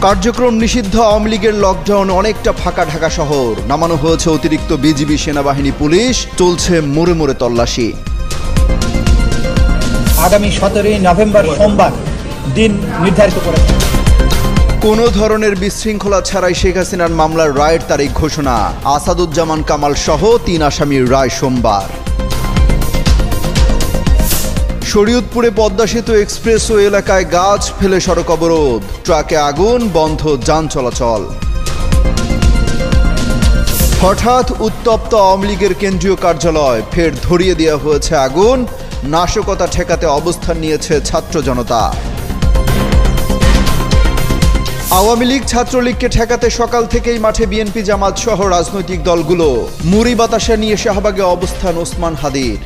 কার্যক্রম নিষিদ্ধ আওয়ামী লীগের লকডাউন, অনেকটা ফাঁকা ঢাকা শহর। নামানো হয়েছে অতিরিক্ত বিজিবি, সেনাবাহিনী, পুলিশ। চলছে মোড়ে মোড়ে তল্লাশি। আগামী 17 নভেম্বর সোমবার দিন নির্ধারিত করেছে। কোনো ধরনের বিশৃঙ্খলা ছাড়াই শেখ হাসিনার মামলার রায়ের তারিখ ঘোষণা। আসাদুজ্জামান কামাল সহ 3 আসামির রায় সোমবার। শরীয়তপুরে পদ্মা সেতু এক্সপ্রেসওয়ে এলাকায় গাছ ফেলে সড়ক অবরোধ, ট্রাকে আগুন, বন্ধ যান চলাচল। হঠাৎ উত্তপ্ত আওয়ামী লীগের কেন্দ্রীয় কার্যালয়, ফের ধরিয়ে দেওয়া হয়েছে আগুন। নাশকতা ঠেকাতে অবস্থান নিয়েছে ছাত্র জনতা। আওয়ামী লীগ ছাত্রলীগকে ঠেকাতে সকাল থেকেই মাঠে বিএনপি, জামাত সহ রাজনৈতিক দলগুলো। মুড়ি বাতাসা নিয়ে শাহবাগে অবস্থান ওসমান হাদির।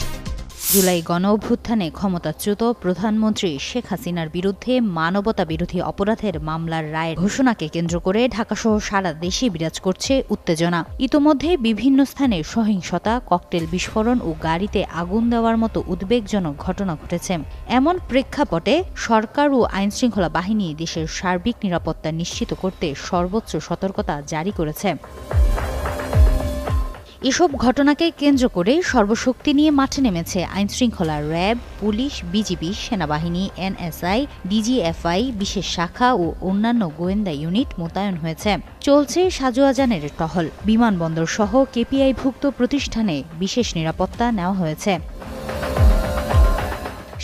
জুলাই গণ অভ্যুত্থানে ক্ষমতাচ্যুত প্রধানমন্ত্রী শেখ হাসিনার বিরুদ্ধে মানবতা বিরোধী অপরাধের মামলার রায়ের ঘোষণাকে কেন্দ্র করে ঢাকাসহ সারা দেশে বিরাজ করছে উত্তেজনা। ইতোমধ্যে বিভিন্ন স্থানে সহিংসতা, ককটেল বিস্ফোরণ ও গাড়িতে আগুন দেওয়ার মতো উদ্বেগজনক ঘটনা ঘটেছে। এমন প্রেক্ষাপটে সরকার ও আইনশৃঙ্খলা বাহিনী দেশের সার্বিক নিরাপত্তা নিশ্চিত করতে সর্বোচ্চ সতর্কতা জারি করেছে। এসব ঘটনাকে কেন্দ্র করে সর্বশক্তি নিয়ে মাঠে নেমেছে আইনশৃঙ্খলা, র্যাব, পুলিশ, বিজিবি, সেনাবাহিনী, এনএসআই, ডিজিএফআই, বিশেষ শাখা ও অন্যান্য গোয়েন্দা ইউনিট মোতায়েন হয়েছে। চলছে সাজোয়াজানের টহল। বিমানবন্দর সহ কেপিআইভুক্ত প্রতিষ্ঠানে বিশেষ নিরাপত্তা নেওয়া হয়েছে।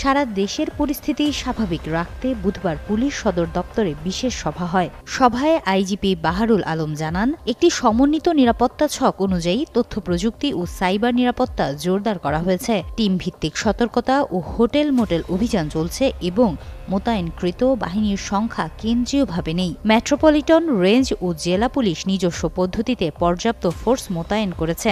সারা দেশের পরিস্থিতি স্বাভাবিক রাখতে বুধবার পুলিশ সদর দপ্তরে বিশেষ সভা হয়। সভায় আইজিপি বাহারুল আলম জানান, একটি সমন্বিত নিরাপত্তা ছক অনুযায়ী তথ্য প্রযুক্তি ও সাইবার নিরাপত্তা জোরদার করা হয়েছে। টিম ভিত্তিক সতর্কতা ও হোটেল মোটেল অভিযান চলছে এবং মোতায়েনকৃত বাহিনীর সংখ্যা কেন্দ্রীয়ভাবে নেই। মেট্রোপলিটন, রেঞ্জ ও জেলা পুলিশ নিজস্ব পদ্ধতিতে পর্যাপ্ত ফোর্স মোতায়েন করেছে।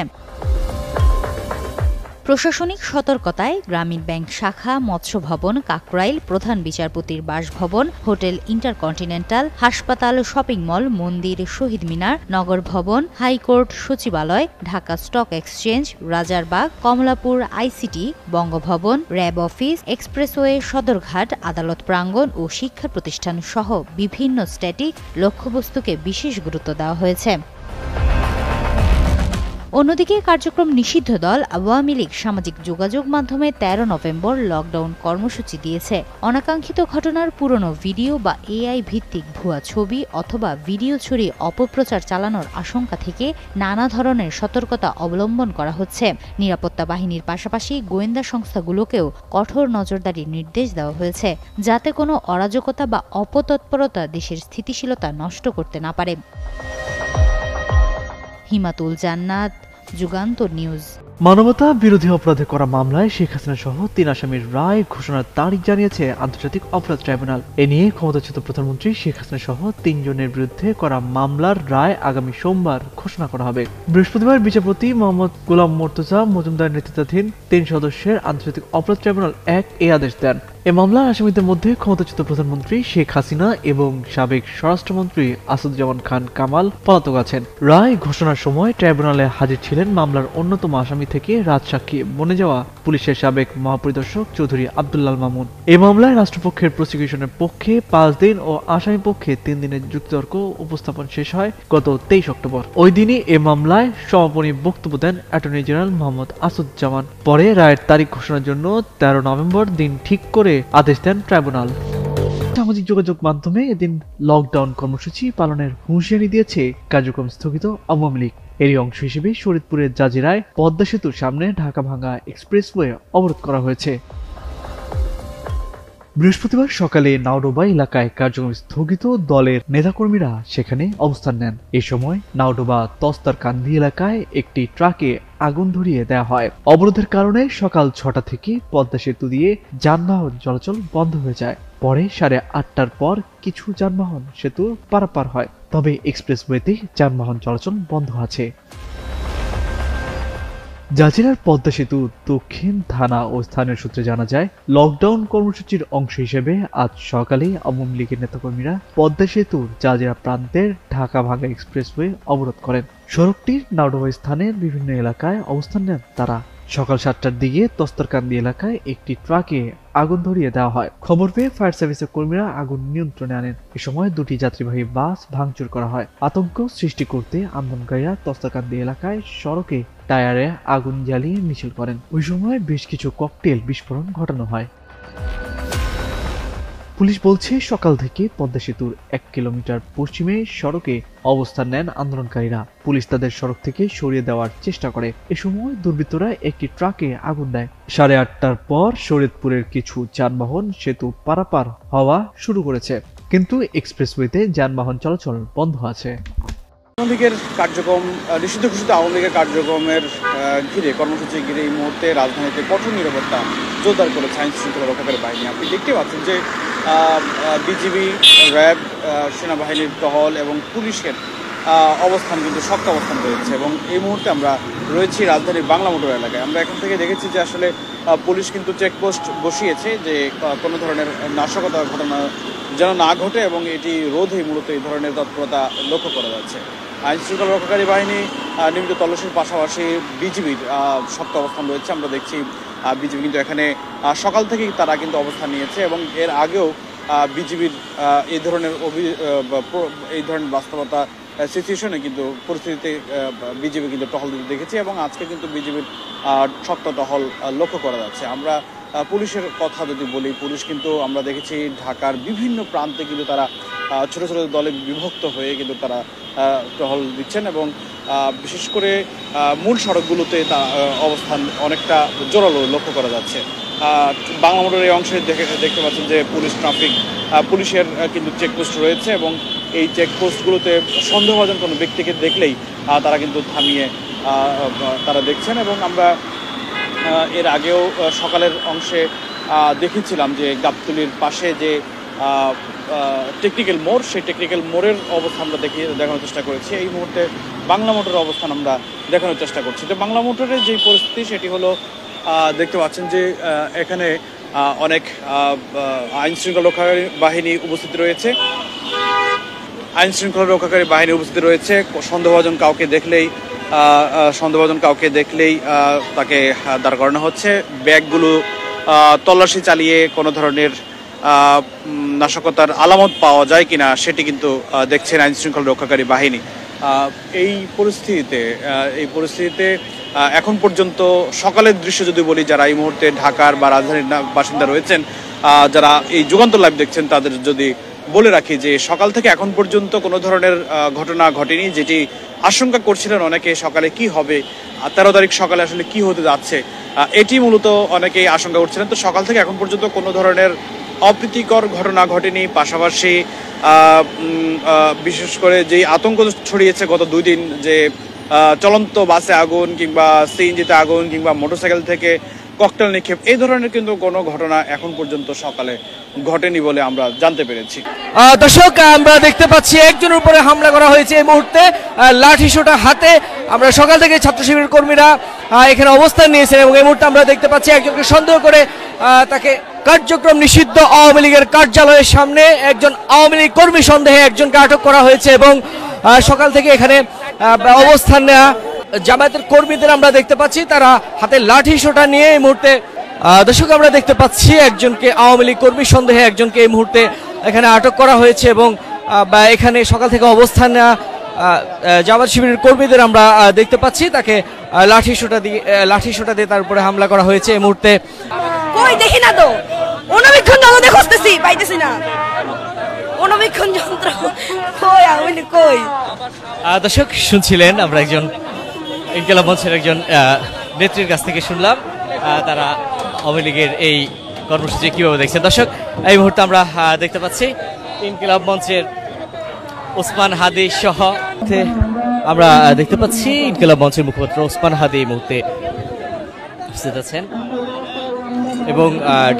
প্রশাসনিক সতর্কতায় গ্রামীণ ব্যাংক শাখা, মৎস্য ভবন, কাকরাইল, প্রধান বিচারপতির বাসভবন, হোটেল ইন্টারকন্টিনেন্টাল, হাসপাতাল, শপিং মল, মন্দির, শহীদ মিনার, নগর ভবন, হাইকোর্ট, সচিবালয়, Dhaka stock exchange, Rajarbagh, Kamalapur ICT, Bangabhaban, RAB office, expressway, Sadarghat, আদালত প্রাঙ্গণ ও শিক্ষা প্রতিষ্ঠান সহ বিভিন্ন স্ট্যাটিক লক্ষ্যবস্তুকে বিশেষ গুরুত্ব দেওয়া হয়েছে। অন্যদিকে কার্যক্রম নিষিদ্ধ দল আওয়ামী লীগ সামাজিক যোগাযোগ মাধ্যমে 13 নভেম্বর লকডাউন কর্মসূচি দিয়েছে। অনাকাঙ্ক্ষিত ঘটনার পুরনো ভিডিও বা এআই ভিত্তিক ভুয়া ছবি অথবা ভিডিও ছড়িয়ে অপপ্রচার চালানোর আশঙ্কা থেকে নানা ধরনের সতর্কতা অবলম্বন করা হচ্ছে। নিরাপত্তা বাহিনীর পাশাপাশি গোয়েন্দা সংস্থাগুলোকেও কঠোর নজরদারির নির্দেশ দেওয়া হয়েছে, যাতে কোনো অরাজকতা বা অপতৎপরতা দেশের স্থিতিশীলতা নষ্ট করতে না পারে। হিমাতুল জান্নাত, যুগান্তর নিউজ। মানবতা বিরোধী অপরাধে করা মামলায় শেখ হাসিনা সহ 3 আসামির রায় ঘোষণার তারিখ জানিয়েছে আন্তর্জাতিক অপরাধ ট্রাইব্যুনাল। এ নিয়ে ক্ষমতাচ্যুত প্রধানমন্ত্রী শেখ হাসিনা সহ 3 জনের বিরুদ্ধে করা মামলার রায় আগামী সোমবার ঘোষণা করা হবে। বৃহস্পতিবার বিচারপতি মোহাম্মদ গোলাম মোর্তজা মজুমদার নেতৃত্বাধীন 3 সদস্যের আন্তর্জাতিক অপরাধ ট্রাইব্যুনাল এই আদেশ দেন। এ মামলার আসামিদের মধ্যে ক্ষমতাচ্যুত প্রধানমন্ত্রী শেখ হাসিনা এবং সাবেক স্বরাষ্ট্রমন্ত্রী আসাদুজ্জামান খান কামাল পলাতক আছেন। রায় ঘোষণার সময় ট্রাইব্যুনালে হাজির ছিলেন মামলার অন্যতম আসামি থেকে রাজসাক্ষী বনে যাওয়া পুলিশের সাবেক মহাপরিদর্শক চৌধুরী আব্দুল্লাহ মামুন। এই মামলায় রাষ্ট্রপক্ষের প্রসিকিউশনের পক্ষে 5 দিন ও আসামি পক্ষে 3 দিনের যুক্তিতর্ক উপস্থাপন শেষ হয় গত 23 অক্টোবর। ওই দিনই এ মামলায় সমাপনী বক্তব্য দেন অ্যাটর্নি জেনারেল মোহাম্মদ আসাদুজ্জামান। পরে রায়ের তারিখ ঘোষণার জন্য 13 নভেম্বর দিন ঠিক করে আদেশ দেন ট্রাইব্যুনাল। সামাজিক যোগাযোগ মাধ্যমে এদিন লকডাউন কর্মসূচি পালনের হুঁশিয়ারি দিয়েছে কার্যক্রম স্থগিত আওয়ামী লীগ। এরই অংশ হিসেবে শরীয়তপুরের জাজিরায় পদ্মা সেতুর সামনে ঢাকা-ভাঙ্গা এক্সপ্রেসওয়ে অবরোধ করা হয়েছে। বৃহস্পতিবার সকালে নাওডোবা এলাকায় কার্যক্রম স্থগিত দলের নেতাকর্মীরা সেখানে অবস্থান নেন। এ সময় নাওডোবা তস্তারকান্দি এলাকায় একটি ট্রাকে আগুন ধরিয়ে দেওয়া হয়। অবরোধের কারণে সকাল 6টা থেকে পদ্মা সেতু দিয়ে যানবাহন চলাচল বন্ধ হয়ে যায়। পরে 8:30টার পর কিছু যানবাহন সেতু পারাপার হয়, তবে এক্সপ্রেসওয়েতে যানবাহন চলাচল বন্ধ আছে। জাজিরার পদ্মা সেতু দক্ষিণ থানা ও স্থানীয় সূত্রে জানা যায়, লকডাউন কর্মসূচির অংশ হিসেবে আজ সকালে আওয়ামী লীগের নেতাকর্মীরা পদ্মা সেতুর জাজিরা প্রান্তের ঢাকা-ভাঙ্গা এক্সপ্রেসওয়ে অবরোধ করেন। সড়কটির নাওডোবা স্থানের বিভিন্ন এলাকায় অবস্থান নেন তারা। সকাল 7টার দিকে তস্তরকান্দি এলাকায় একটি ট্রাকে আগুন ধরিয়ে দেওয়া হয়। খবর পেয়ে ফায়ার সার্ভিসের কর্মীরা আগুন নিয়ন্ত্রণে আনেন। এ সময় 2টি যাত্রীবাহী বাস ভাঙচুর করা হয়। আতঙ্ক সৃষ্টি করতে আন্দোলনকারীরা তস্তরকান্দি এলাকায় সড়কে টায়ারে আগুন জ্বালিয়ে মিছিল করেন। ওই সময় বেশ কিছু ককটেল বিস্ফোরণ ঘটানো হয়। পুলিশ বলছে সকাল থেকে পদ্মা সেতুর 1 কিলোমিটার পশ্চিমে সড়কে অবস্থান নেন আন্দোলনকারীরা। পুলিশ তাদের সড়ক থেকে সরিয়ে দেওয়ার চেষ্টা করে। এ সময় দুর্বৃত্তরা একটি ট্রাকে আগুন দেয়। 8:30টার পর শরীয়তপুরের কিছু যানবাহন সেতু পারাপার হওয়া শুরু করেছে, কিন্তু এক্সপ্রেসওয়েতে যানবাহন চলাচল বন্ধ আছে। আওয়ামী লীগের কার্যক্রম নিষিদ্ধ ঘোষিত আওয়ামী লীগের কার্যক্রমের ঘিরে কর্মসূচি ঘিরে এই মুহূর্তে রাজধানীতে কঠোর নিরাপত্তা জোরদার করেছে আইন শৃঙ্খলা রক্ষাকারী বাহিনী। আপনি দেখতে পাচ্ছেন যে বিজিবি, র্যাব, সেনাবাহিনীর টহল এবং পুলিশের অবস্থান কিন্তু শক্ত অবস্থান রয়েছে এবং এই মুহূর্তে আমরা রয়েছি রাজধানীর বাংলা মোটর এলাকায়। আমরা এখান থেকে দেখেছি যে আসলে পুলিশ কিন্তু চেকপোস্ট বসিয়েছে যে কোনো ধরনের নাশকতার ঘটনা যেন না ঘটে এবং এটি রোধে মূলত এই ধরনের তৎপরতা লক্ষ্য করা যাচ্ছে। আইন শৃঙ্খলা রক্ষাকারী বাহিনী নিয়মিত তল্লাশির পাশাপাশি বিজিবির শক্ত অবস্থান রয়েছে। আমরা দেখছি বিজিবি কিন্তু এখানে সকাল থেকেই তারা কিন্তু অবস্থান নিয়েছে এবং এর আগেও বিজিবির এই ধরনের বাস্তবতা সিচুয়েশনে কিন্তু পরিস্থিতিতে বিজিবি কিন্তু টহল দিতে দেখেছি এবং আজকে কিন্তু বিজিবির শক্ত টহল লক্ষ্য করা যাচ্ছে। আমরা পুলিশের কথা যদি বলি, পুলিশ কিন্তু আমরা দেখেছি ঢাকার বিভিন্ন প্রান্তে কিন্তু তারা ছোট ছোট দলে বিভক্ত হয়ে কিন্তু তারা টহল দিচ্ছেন এবং বিশেষ করে মূল সড়কগুলোতে অবস্থান অনেকটা জোরালো লক্ষ্য করা যাচ্ছে। বাংলা মোটর এই অংশে দেখতে পাচ্ছেন যে পুলিশের কিন্তু চেকপোস্ট রয়েছে এবং এই চেকপোস্টগুলোতে সন্দেহভাজন কোনো ব্যক্তিকে দেখলেই তারা কিন্তু থামিয়ে তারা দেখছেন এবং আমরা এর আগেও সকালের অংশে দেখেছিলাম যে গাবতলীর পাশে যে টেকনিক্যাল মোড়, সেই টেকনিক্যাল মোড়ের অবস্থা আমরা দেখানোর চেষ্টা করেছি। এই মুহূর্তে বাংলা মোটরের অবস্থান আমরা দেখানোর চেষ্টা করছি। তো বাংলা মোটরের যে পরিস্থিতি সেটি হলো দেখতে পাচ্ছেন যে এখানে অনেক আইন শৃঙ্খলা রক্ষাকারী বাহিনী উপস্থিত রয়েছে। সন্দেহভাজন কাউকে দেখলেই তাকে দাঁড় করানো হচ্ছে। ব্যাগগুলো তল্লাশি চালিয়ে কোনো ধরনের নাশকতার আলামত পাওয়া যায় কিনা সেটি কিন্তু দেখছেন আইন শৃঙ্খলা রক্ষাকারী বাহিনী। এই পরিস্থিতিতে এখন পর্যন্ত সকালের দৃশ্য যদি বলি, যারা এই মুহূর্তে ঢাকার বা রাজধানীর বাসিন্দা রয়েছেন, যারা এই যুগান্তর লাইভ দেখছেন, তাদের যদি বলে রাখি যে সকাল থেকে এখন পর্যন্ত কোনো ধরনের ঘটনা ঘটেনি, যেটি আশঙ্কা করছিলেন অনেকে সকালে কি হবে, 13 তারিখ সকালে আসলে কি হতে যাচ্ছে, এটি মূলত অনেকেই আশঙ্কা করছিলেন। তো সকাল থেকে এখন পর্যন্ত কোনো ধরনের অপ্রীতিকর ঘটনা ঘটেনি। পাশাপাশি বিশেষ করে যেই আতঙ্ক ছড়িয়েছে গত 2 দিন, যে চলন্ত বাসে আগুন কিংবা সিএনজিতে আগুন কিংবা মোটরসাইকেল থেকে ককটেল নিক্ষেপ, এই ধরনের কিন্তু কোনো ঘটনা এখন পর্যন্ত সকালে ঘটেনি বলে আমরা জানতে পেরেছি। দর্শক, আমরা দেখতে পাচ্ছি একজনের উপরে হামলা করা হয়েছে এই মুহূর্তে লাঠি সোটা হাতে। আমরা সকাল থেকে ছাত্র শিবির কর্মীরা এখানে অবস্থান নিয়েছেন এবং এই মুহূর্তে আমরা দেখতে পাচ্ছি একজনকে সন্দেহ করে তাকে কার্যক্রম নিষিদ্ধ আওয়ামী লীগের কার্যালয়ের সামনে একজন আওয়ামী লীগ কর্মী সন্দেহে একজনকে আটক করা হয়েছে এবং সকাল থেকে এখানে অবস্থান নেওয়া জামায়াতের কর্মীদের আমরা দেখতে পাচ্ছি তারা হাতে লাঠি সোটা নিয়ে এই মুহূর্তে। দর্শক, আমরা দেখতে পাচ্ছি একজনকে আওয়ামী লীগ কর্মী সন্দেহে একজনকে এই মুহূর্তে এখানে আটক করা হয়েছে এবং এখানে সকাল থেকে অবস্থান নেওয়া জামায়াত শিবিরের কর্মীদের আমরা দেখতে পাচ্ছি তাকে লাঠি সোটা দিয়ে তার উপরে হামলা করা হয়েছে এই মুহূর্তে। কই দেখি না তো, অনবীক্ষণ যন্ত্র খুঁজতেছি, পাইতেছি না। অনবীক্ষণ যন্ত্র কই, আমি কই। দর্শক, শুনছিলেন আমরা একজন ইনকিলাব মঞ্চের একজন নেত্রীর কাছ থেকে শুনলাম তারা আওয়ামী লীগের এই কর্মসূচি কিভাবে দেখছে। দর্শক, এই মুহূর্তে আমরা দেখতে পাচ্ছি ইনকিলাব মঞ্চের ওসমান হাদি সহ আমরা দেখতে পাচ্ছি ইনকিলাব মঞ্চের মুখপাত্র ওসমান হাদি এই মুহূর্তে উপস্থিত আছেন এবং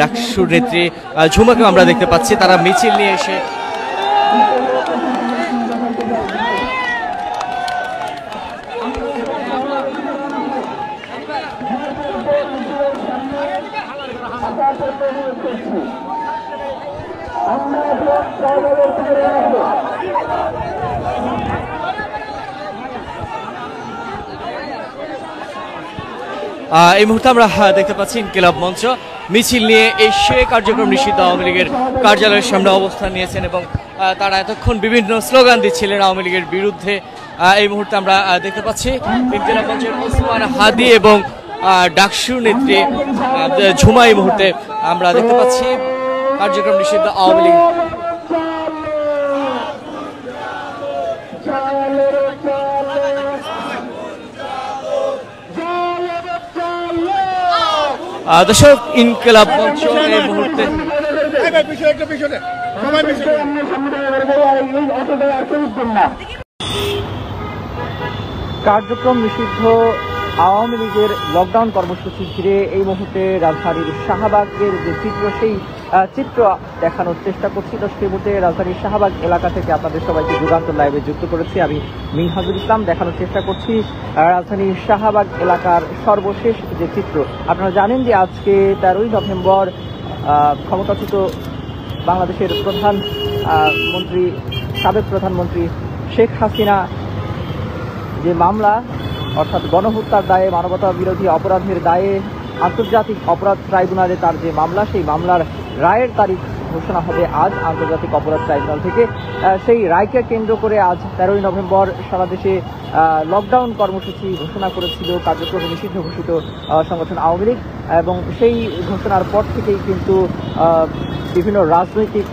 ডাকসুর নেত্রী ঝুমাকে আমরা দেখতে পাচ্ছি তারা মিছিল নিয়ে এসে এই মুহূর্তে আমরা দেখতে পাচ্ছি ইনকিলাব মঞ্চ মিছিল নিয়ে এসে কার্যক্রম নিষিদ্ধ আওয়ামী লীগের কার্যালয়ের সামনে অবস্থান নিয়েছেন এবং তারা এতক্ষণ বিভিন্ন স্লোগান দিচ্ছিলেন আওয়ামী লীগের বিরুদ্ধে। এই মুহূর্তে আমরা দেখতে পাচ্ছি ইনকিলাব মঞ্চের ওসমান হাদি এবং ডাকসু নেত্রী ঝুমা এই মুহূর্তে আমরা দেখতে পাচ্ছি কার্যক্রম নিষিদ্ধ আওয়ামী লীগ। দর্শক ইনকিলাব মঞ্চ এই মুহূর্তে কার্যক্রম নিষিদ্ধ আওয়ামী লীগের লকডাউন কর্মসূচি ঘিরে এই মুহূর্তে রাজধানীর শাহবাগের যে চিত্র, সেই চিত্র দেখানোর চেষ্টা করছি। দর্শক এই মুহূর্তে রাজধানীর শাহবাগ এলাকা থেকে আপনাদের সবাইকে যুগান্তর লাইভে যুক্ত করেছি আমি মিনহাজুল ইসলাম। দেখানোর চেষ্টা করছি রাজধানীর শাহবাগ এলাকার সর্বশেষ যে চিত্র। আপনারা জানেন যে আজকে 13ই নভেম্বর ক্ষমতাচ্যুত বাংলাদেশের প্রধানমন্ত্রী সাবেক প্রধানমন্ত্রী শেখ হাসিনা যে মামলা, অর্থাৎ গণহত্যার দায়ে, মানবতা বিরোধী অপরাধের দায়ে আন্তর্জাতিক অপরাধ ট্রাইব্যুনালে তার যে মামলা, সেই মামলার রায়ের তারিখ ঘোষণা হবে আজ আন্তর্জাতিক অপরাধ ট্রাইব্যুনাল থেকে। সেই রায়কে কেন্দ্র করে আজ 13ই নভেম্বর সারা দেশে লকডাউন কর্মসূচি ঘোষণা করেছিল কার্যক্রম নিষিদ্ধ ঘোষিত সংগঠন আওয়ামী লীগ, এবং সেই ঘোষণার পর থেকেই কিন্তু বিভিন্ন রাজনৈতিক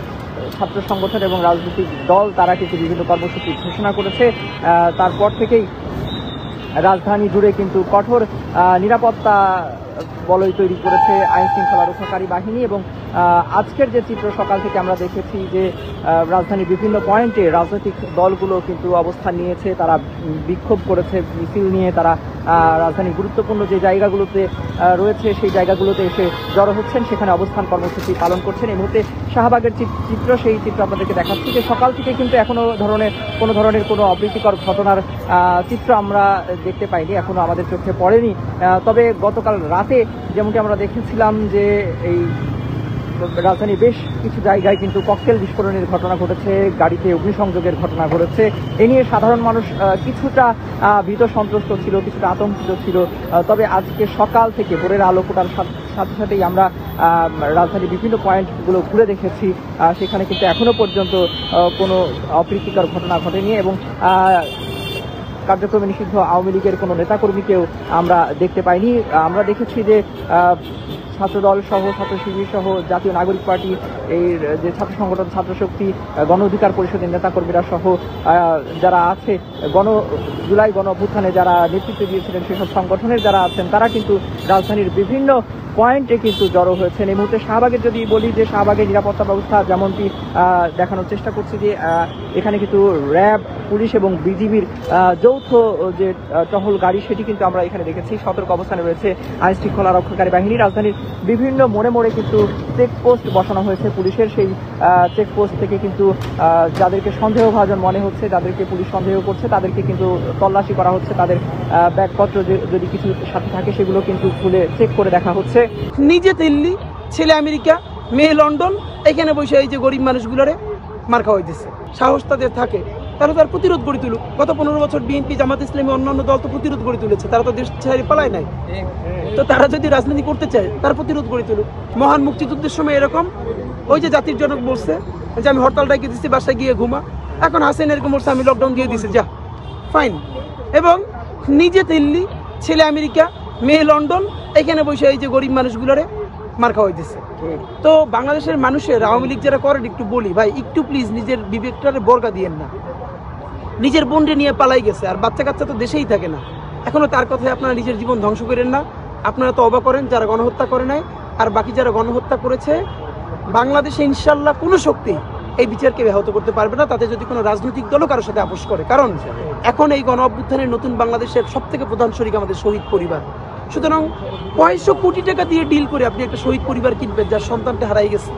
ছাত্র সংগঠন এবং রাজনৈতিক দল তারা কিন্তু বিভিন্ন কর্মসূচি ঘোষণা করেছে। তারপর থেকেই রাজধানী জুড়ে কিন্তু কঠোর নিরাপত্তা বলয় তৈরি করেছে আইন শৃঙ্খলা রক্ষাকারী বাহিনী। এবং আজকের যে চিত্র, সকাল থেকে আমরা দেখেছি যে রাজধানীর বিভিন্ন পয়েন্টে রাজনৈতিক দলগুলো কিন্তু অবস্থান নিয়েছে, তারা বিক্ষোভ করেছে, মিছিল নিয়ে তারা রাজধানীর গুরুত্বপূর্ণ যে জায়গাগুলোতে রয়েছে সেই জায়গাগুলোতে এসে জড়ো হচ্ছেন, সেখানে অবস্থান কর্মসূচি পালন করছেন। এই মুহূর্তে শাহবাগের চিত্র, সেই চিত্র আপনাদেরকে দেখাচ্ছি যে সকাল থেকে কিন্তু এখনো কোনো ধরনের কোনো অপ্রীতিকর ঘটনার চিত্র আমরা দেখতে পাইনি, এখনো আমাদের চোখে পড়েনি। তবে গতকাল রাতে যেমনটি আমরা দেখেছিলাম যে এই রাজধানীর বেশ কিছু জায়গায় কিন্তু ককটেল বিস্ফোরণের ঘটনা ঘটেছে, গাড়িতে অগ্নিসংযোগের ঘটনা ঘটেছে। এ নিয়ে সাধারণ মানুষ কিছুটা ভীত সন্ত্রস্ত ছিল, কিছুটা আতঙ্কিত ছিল। তবে আজকে সকাল থেকে ভোরের আলো ফোটার সাথে সাথেই আমরা রাজধানীর বিভিন্ন পয়েন্টগুলো ঘুরে দেখেছি, সেখানে কিন্তু এখনো পর্যন্ত কোনো অপ্রীতিকর ঘটনা ঘটেনি এবং কার্যক্রমে নিষিদ্ধ আওয়ামী লীগের কোনো নেতাকর্মীকেও আমরা দেখতে পাইনি। আমরা দেখেছি যে ছাত্রদল সহ, ছাত্র শিবির সহ, জাতীয় নাগরিক পার্টি, এই যে ছাত্র সংগঠন ছাত্রশক্তি, গণ অধিকার পরিষদের নেতাকর্মীরা সহ যারা আছে, জুলাই গণ অভ্যুত্থানে যারা নেতৃত্ব দিয়েছিলেন সেসব সংগঠনের যারা আছেন, তারা কিন্তু রাজধানীর বিভিন্ন পয়েন্টে কিন্তু জড়ো হয়েছেন। এই মুহূর্তে শাহবাগের যদি বলি যে শাহবাগের নিরাপত্তা ব্যবস্থা যেমনটি দেখানোর চেষ্টা করছি যে এখানে কিন্তু র্যাব, পুলিশ এবং বিজিবির যৌথ যে টহল গাড়ি, সেটি কিন্তু আমরা এখানে দেখেছি। সতর্ক অবস্থানে রয়েছে আইন শৃঙ্খলা রক্ষাকারী বাহিনী। রাজধানীর বিভিন্ন মোড়ে মোড়ে কিন্তু চেকপোস্ট বসানো হয়েছে পুলিশের। সেই চেকপোস্ট থেকে কিন্তু যাদেরকে সন্দেহভাজন মনে হচ্ছে, যাদেরকে পুলিশ সন্দেহ করছে, তাদেরকে কিন্তু তল্লাশি করা হচ্ছে। তাদের ব্যাগপত্র যদি কিছু সাথে থাকে সেগুলো কিন্তু খুলে চেক করে দেখা হচ্ছে। নিজে দিল্লি, ছেলে আমেরিকা, মেয়ে লন্ডন, এখানে বসে এই যে গরিব মানুষগুলোরে মার খাওয়া হইতেছে। সাহস তাদের থাকে, তারা তার প্রতিরোধ গড়ে তুলুক। গত 15 বছর বিএনপি, জামাত ইসলামী, অন্যান্য দল তো প্রতিরোধ গড়ে তুলেছে, তারা তো দেশ ছেড়ে পালায় নাই। তো তারা যদি রাজনীতি করতে চায়, তার প্রতিরোধ গড়ে তুলুক। মহান মুক্তিযুদ্ধের সময় এরকম ওই যে জাতির জনক বলছে যে আমি হরতাল ডাকিয়ে দিচ্ছি, বাসায় গিয়ে ঘুমা। এখন হাসেন এরকম বলছে আমি লকডাউন দিয়ে দিচ্ছি, যা ফাইন। এবং নিজে দিল্লি, ছেলে আমেরিকা, মেয়ে লন্ডন, এখানে বসে এই যে গরিব মানুষগুলোরে মার খাওয়া হইতেছে। তো বাংলাদেশের মানুষের আওয়ামী লীগ যারা করেন, একটু বলি ভাই, একটু প্লিজ নিজের বিবেকটারে বর্গা দিয়েন না। নিজের বোনরে নিয়ে পালাই গেছে, আর বাচ্চা কাচ্চা তো দেশেই থাকে না। এখনো তার কথায় আপনারা নিজের জীবন ধ্বংস করেন না। আপনারা তো অবাক করেন যারা গণহত্যা করে নাই, আর বাকি যারা গণহত্যা করেছে, বাংলাদেশে ইনশাল্লাহ কোনো শক্তি এই বিচারকে ব্যাহত করতে পারবে না, তাতে যদি কোনো রাজনৈতিক দলও কারোর সাথে আপোষ করে। কারণ এখন এই গণ অভ্যুত্থানের নতুন বাংলাদেশের সব থেকে প্রধান শরিক আমাদের শহীদ পরিবার। সুতরাং 500 কোটি টাকা দিয়ে ডিল করে আপনি একটা শহীদ পরিবার কিনবেন যার সন্তানটা হারাই গেছে,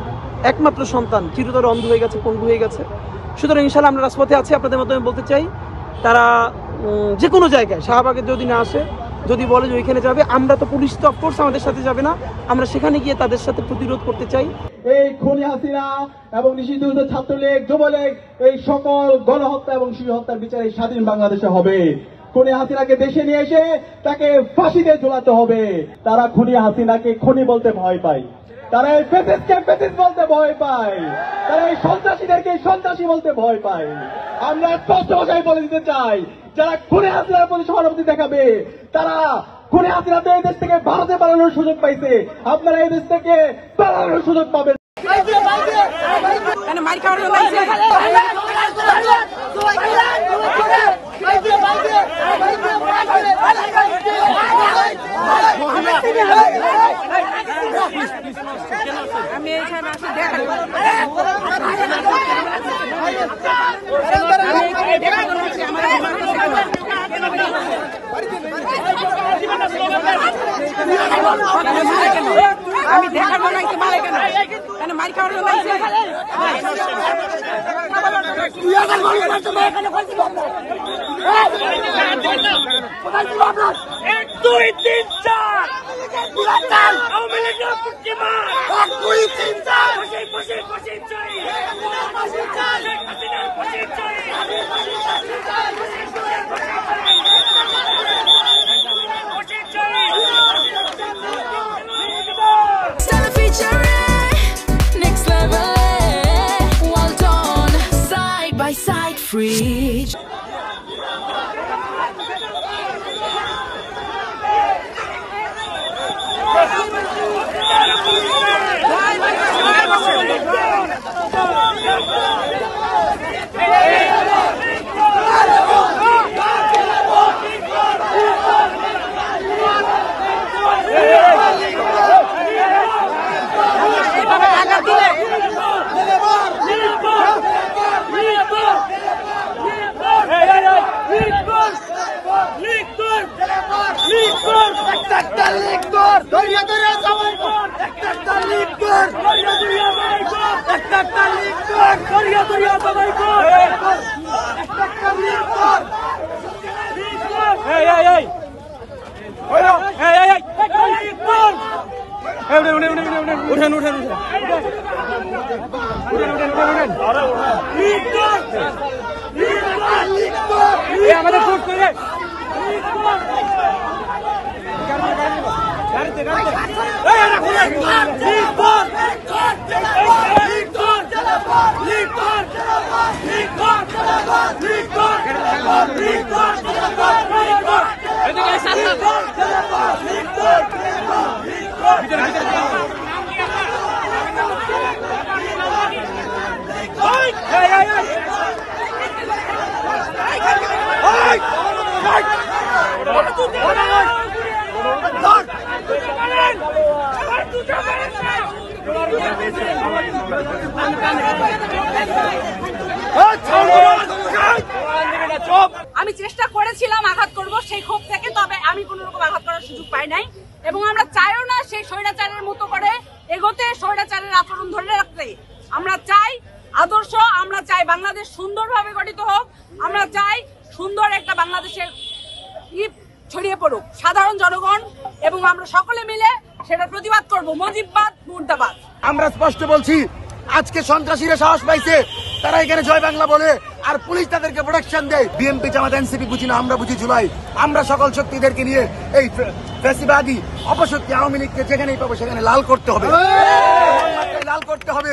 একমাত্র সন্তান চিরতরে অন্ধ হয়ে গেছে, পঙ্গু হয়ে গেছে। সুতরাং ইনশাল্লাহ আমরা রাজপথে আছি। আপনাদের মাধ্যমে বলতে চাই, তারা যে কোনো জায়গায় শাহবাগে যদি না আসে, যদি বলে যে ওইখানে যাবে, আমরা তো পুলিশ তো অফকোর্স আমাদের সাথে যাবে না, আমরা সেখানে গিয়ে তাদের সাথে প্রতিরোধ করতে চাই। এই খুনি হাসিনা এবং নিষিদ্ধ ছাত্রলীগ, যুবলীগ, এই সকল গণহত্যা এবং শিশু হত্যার বিচার এই স্বাধীন বাংলাদেশে হবে। খুনি হাসিনাকে দেশে নিয়ে এসে তাকে ফাঁসিতে ঝুলাতে হবে। তারা খুনি হাসিনাকে খুনি বলতে ভয় পায়, তারা এই ফ্যাসিস্টকে ফ্যাসিস্ট বলতে ভয় পায়, তারা এই সন্ত্রাসীদেরকে সন্ত্রাসী বলতে ভয় পায়। আমরা স্পষ্ট ভাষায় বলে দিতে চাই, যারা খুনি হাসিনার প্রতি সহানুভূতি দেখাবে, তারা খুনি হাসিনা তো এই দেশ থেকে ভারতে পালানোর সুযোগ পাইছে, আপনারা এই দেশ থেকে পালানোর সুযোগ পাবেন। আমি এখানে আসি দেখা আমি দেখা বানাইতে পারে কেন কেন মার খাওয়ার বানাইছে আমি চেষ্টা করেছিলাম আঘাত করব সেই ক্ষোভ থেকে, তবে আমি কোন রকম আঘাত করার সুযোগ পাই নাই এবং আমরা চাইও না সেই স্বৈরাচারের মতো করে এগোতে, স্বৈরাচারের আচরণ ধরে রাখতে। আমরা চাই আদর্শ, আমরা চাই বাংলাদেশ সুন্দরভাবে গঠিত হোক, আমরা চাই সুন্দর একটা বাংলাদেশের ছড়িয়ে পড়ুক সাধারণ জনগণ, এবং আমরা সকলে মিলে সেটা প্রতিবাদ করব। মুজিববাদ মুর্দাবাদ। আমরা স্পষ্ট বলছি, আজকে সন্ত্রাসীরা সাহস পাইছে, তারা এখানে জয় বাংলা বলে আর পুলিশ তাদেরকে প্রোটেকশন দেয়। বিএনপি জামাত এনসিপি বুঝি না, আমরা বুঝি জুলাই। আমরা সকল শক্তিদেরকে নিয়ে এই ফ্যাসিবাদী অপশক্তি আওয়ামী লীগকে যেখানেই পাবো সেখানে লাল করতে হবে, লাল করতে হবে,